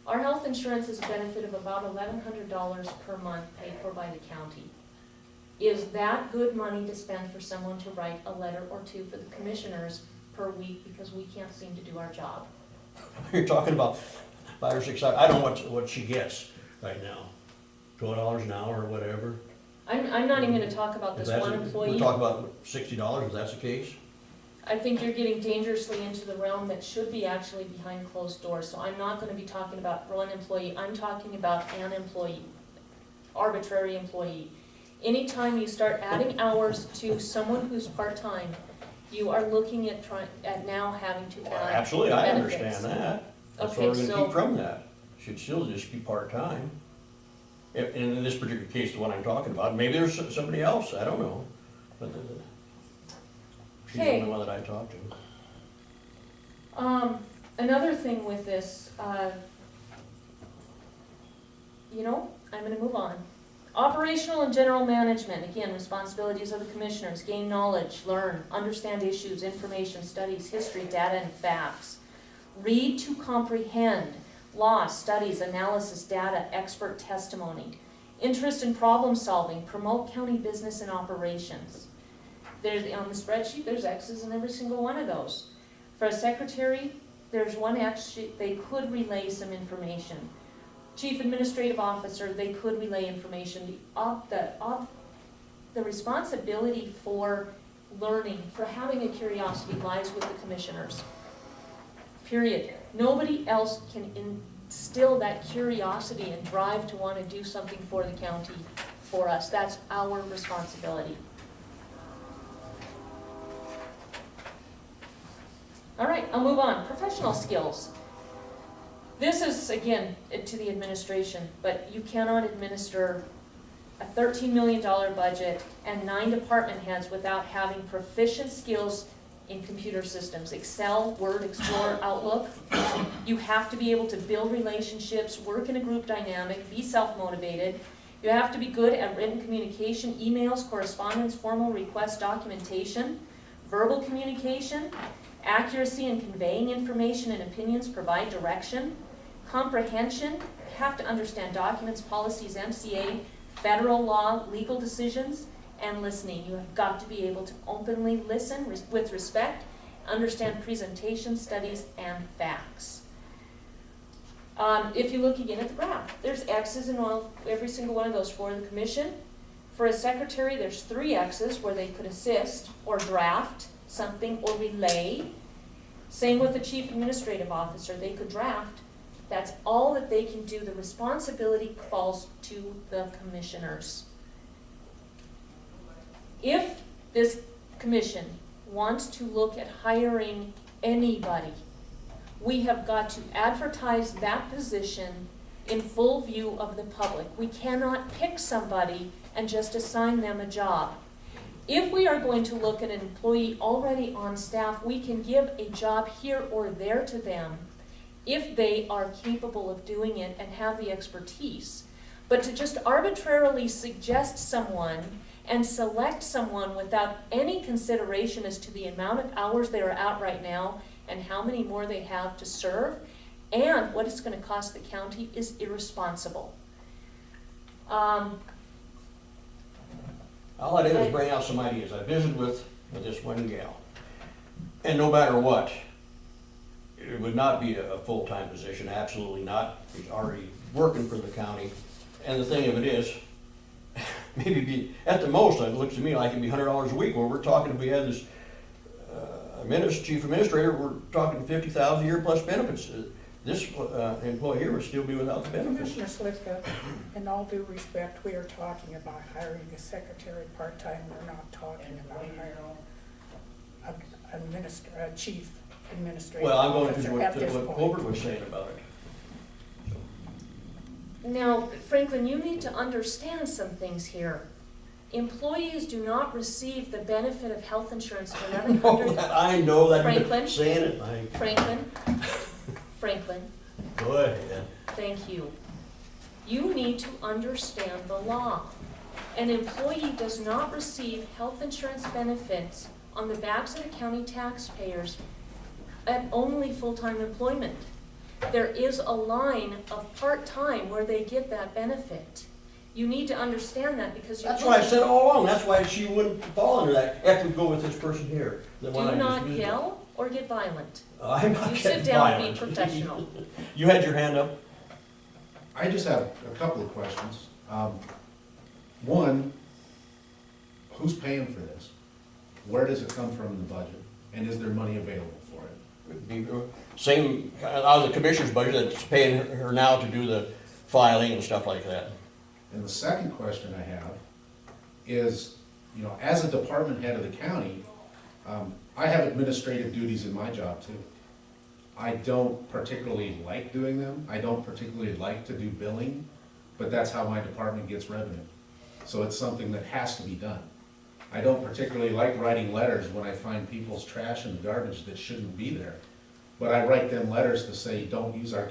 E: Our health insurance is a benefit of about $1,100 per month paid for by the county. Is that good money to spend for someone to write a letter or 2 for the commissioners per week because we can't seem to do our job?
A: You're talking about 5 or 6 hours, I don't know what she gets right now, $12 an hour or whatever.
E: I'm not even gonna talk about
A: If
E: this
A: that's
E: one
A: it,
E: employee.
A: we're talking about $60 if that's the case.
E: I think you're getting dangerously into the realm that should be actually behind closed doors. So I'm not gonna be talking about one employee, I'm talking about an employee, arbitrary employee. Anytime you start adding hours to someone who's part-time, you are looking at now having to add
A: Absolutely, I
E: benefits.
A: understand that. That's
E: Okay,
A: what we're gonna
E: so-
A: keep from that. Should still just be part-time. And in this particular case, the one I'm talking about, maybe there's somebody else, I don't know. But She's the
E: Okay.
A: only one that I talked to.
E: Another thing with this, I'm gonna move on. Operational and general management, again, responsibilities of the commissioners, gain knowledge, learn, understand issues, information, studies, history, data, and facts. Read to comprehend, law, studies, analysis, data, expert testimony. Interest in problem solving, promote county business and operations. There's, on the spreadsheet, there's X's in every single one of those. For a secretary, there's one X, they could relay some information. Chief Administrative Officer, they could relay information. The responsibility for learning, for having a curiosity lies with the commissioners. Period. Nobody else can instill that curiosity and drive to want to do something for the county for us. That's our responsibility. All right, I'll move on. Professional skills. This is, again, to the administration, but you cannot administer a $13 million budget and 9 department heads without having proficient skills in computer systems. Excel, Word, Explorer, Outlook. You have to be able to build relationships, work in a group dynamic, be self-motivated. You have to be good at written communication, emails, correspondence, formal requests, documentation, verbal communication, accuracy in conveying information and opinions, provide direction, comprehension, have to understand documents, policies, MCA, federal law, legal decisions, and listening. You have got to be able to openly listen with respect, understand presentation, studies, and facts. If you look again at the graph, there's X's in every single one of those for the commission. For a secretary, there's 3 X's where they could assist or draft something or relay. Same with the chief administrative officer, they could draft. That's all that they can do. The responsibility falls to the commissioners. If this commission wants to look at hiring anybody, we have got to advertise that position in full view of the public. We cannot pick somebody and just assign them a job. If we are going to look at an employee already on staff, we can give a job here or there to them if they are capable of doing it and have the expertise. But to just arbitrarily suggest someone and select someone without any consideration as to the amount of hours they are out right now and how many more they have to serve and what it's going to cost the county is irresponsible.
A: All I did was bring out some ideas. I visited with this one gal. And no matter what, it would not be a full-time position, absolutely not. He's already working for the county. And the thing of it is, maybe be, at the most, it looks to me like it'd be $100 a week. Where we're talking, if we had this chief administrator, we're talking $50,000 a year plus benefits. This employee here would still be without the benefits.
H: Commissioner Slivka, in all due respect, we are talking about hiring a secretary part-time. We're not talking about hiring a chief administrative
A: Well, I'm going
H: officer
A: to
H: at this
A: what
H: point.
A: Colbert was saying about it.
E: Now, Franklin, you need to understand some things here. Employees do not receive the benefit of health insurance of $1,100.
A: I know that.
E: Franklin?
A: Saying it,
E: Franklin,
A: go ahead.
E: thank you. You need to understand the law. An employee does not receive health insurance benefits on the backs of the county taxpayers at only full-time employment. There is a line of part-time where they get that benefit. You need to understand that because you.
A: That's why I said all along, that's why she wouldn't fall under that, if we go with this person here. The
E: Do
A: one I just
E: not
A: used.
E: yell or get violent.
A: I'm not
E: You sit
A: getting
E: down and
A: violent.
E: be professional.
A: You had your hand up?
I: I just have a couple of questions. One, who's paying for this? Where does it come from in the budget? And is there money available for it?
A: Be, same, out of the commissioner's budget that's paying her now to do the filing and stuff like that.
I: And the second question I have is, as a department head of the county, I have administrative duties in my job too. I don't particularly like doing them. I don't particularly like to do billing, but that's how my department gets revenue. So it's something that has to be done. I don't particularly like writing letters when I find people's trash and garbage that shouldn't be there. But I write them letters to say, don't use our